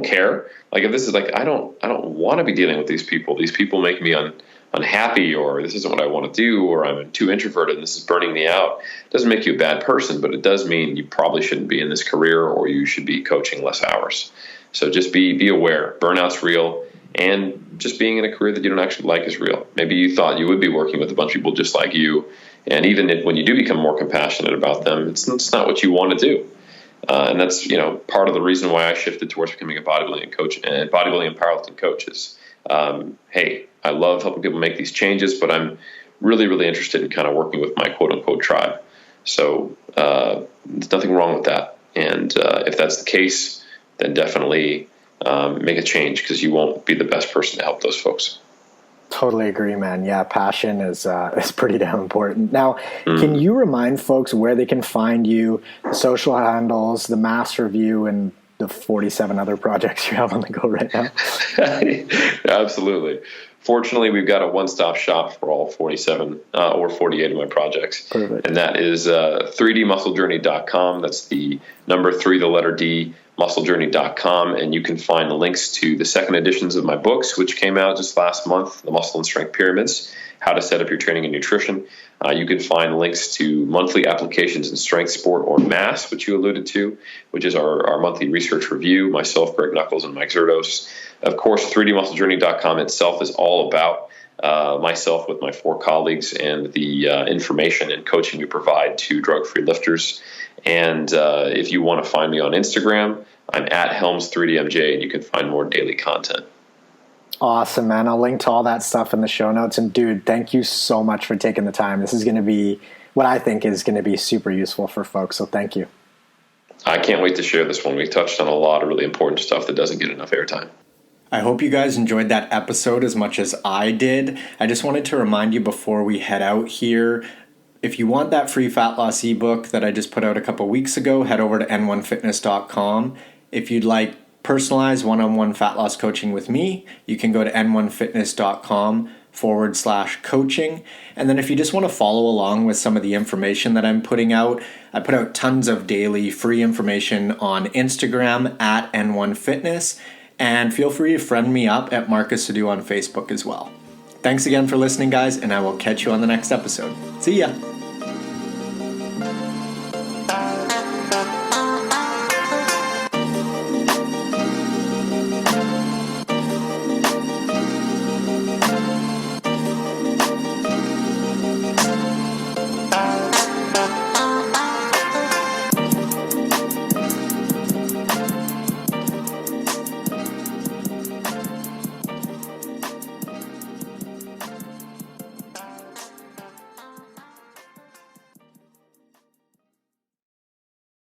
care, like if this is like, I don't want to be dealing with these people. These people make me unhappy, or this isn't what I want to do, or I'm too introverted and this is burning me out. It doesn't make you a bad person, but it does mean you probably shouldn't be in this career, or you should be coaching less hours. So just be aware. Burnout's real, and just being in a career that you don't actually like is real. Maybe you thought you would be working with a bunch of people just like you, and even when you do become more compassionate about them, it's not what you want to do. And that's part of the reason why I shifted towards becoming a bodybuilding coach and bodybuilding and powerlifting coach is, hey, I love helping people make these changes, but I'm really, really interested in kind of working with my quote unquote tribe. So there's nothing wrong with that. And if that's the case, then definitely make a change, because you won't be the best person to help those folks. Totally agree, man. Yeah, passion is pretty damn important. Now, can you remind folks where they can find you, the social handles, the mass review, and the 47 other projects you have on the go right now? Absolutely. Fortunately, we've got a one-stop shop for all 47 or 48 of my projects. Perfect. And that is 3dmusclejourney.com. That's the number 3, the letter D, musclejourney.com. And you can find links to the second editions of my books, which came out just last month, The Muscle and Strength Pyramids, How to Set Up Your Training and Nutrition. You can find links to monthly applications in strength, sport, or mass, which you alluded to, which is our monthly research review, myself, Greg Knuckles, and Mike Zerdos. Of course, 3dmusclejourney.com itself is all about myself with my 4 colleagues and the information and coaching we provide to drug-free lifters. And if you want to find me on Instagram, I'm at Helms 3DMJ, and you can find more daily content. Awesome, man. I'll link to all that stuff in the show notes. And dude, thank you so much for taking the time. This is going to be what I think is going to be super useful for folks. So thank you. I can't wait to share this one. We touched on a lot of really important stuff that doesn't get enough airtime. I hope you guys enjoyed that episode as much as I did. I just wanted to remind you before we head out here, if you want that free fat loss ebook that I just put out a couple weeks ago, head over to n1fitness.com. If you'd like personalized one-on-one fat loss coaching with me, you can go to n1fitness.com/coaching. And then if you just want to follow along with some of the information that I'm putting out, I put out tons of daily free information on Instagram at n1fitness. And feel free to friend me up at Marcus Sadu on Facebook as well. Thanks again for listening, guys, and I will catch you on the next episode. See ya.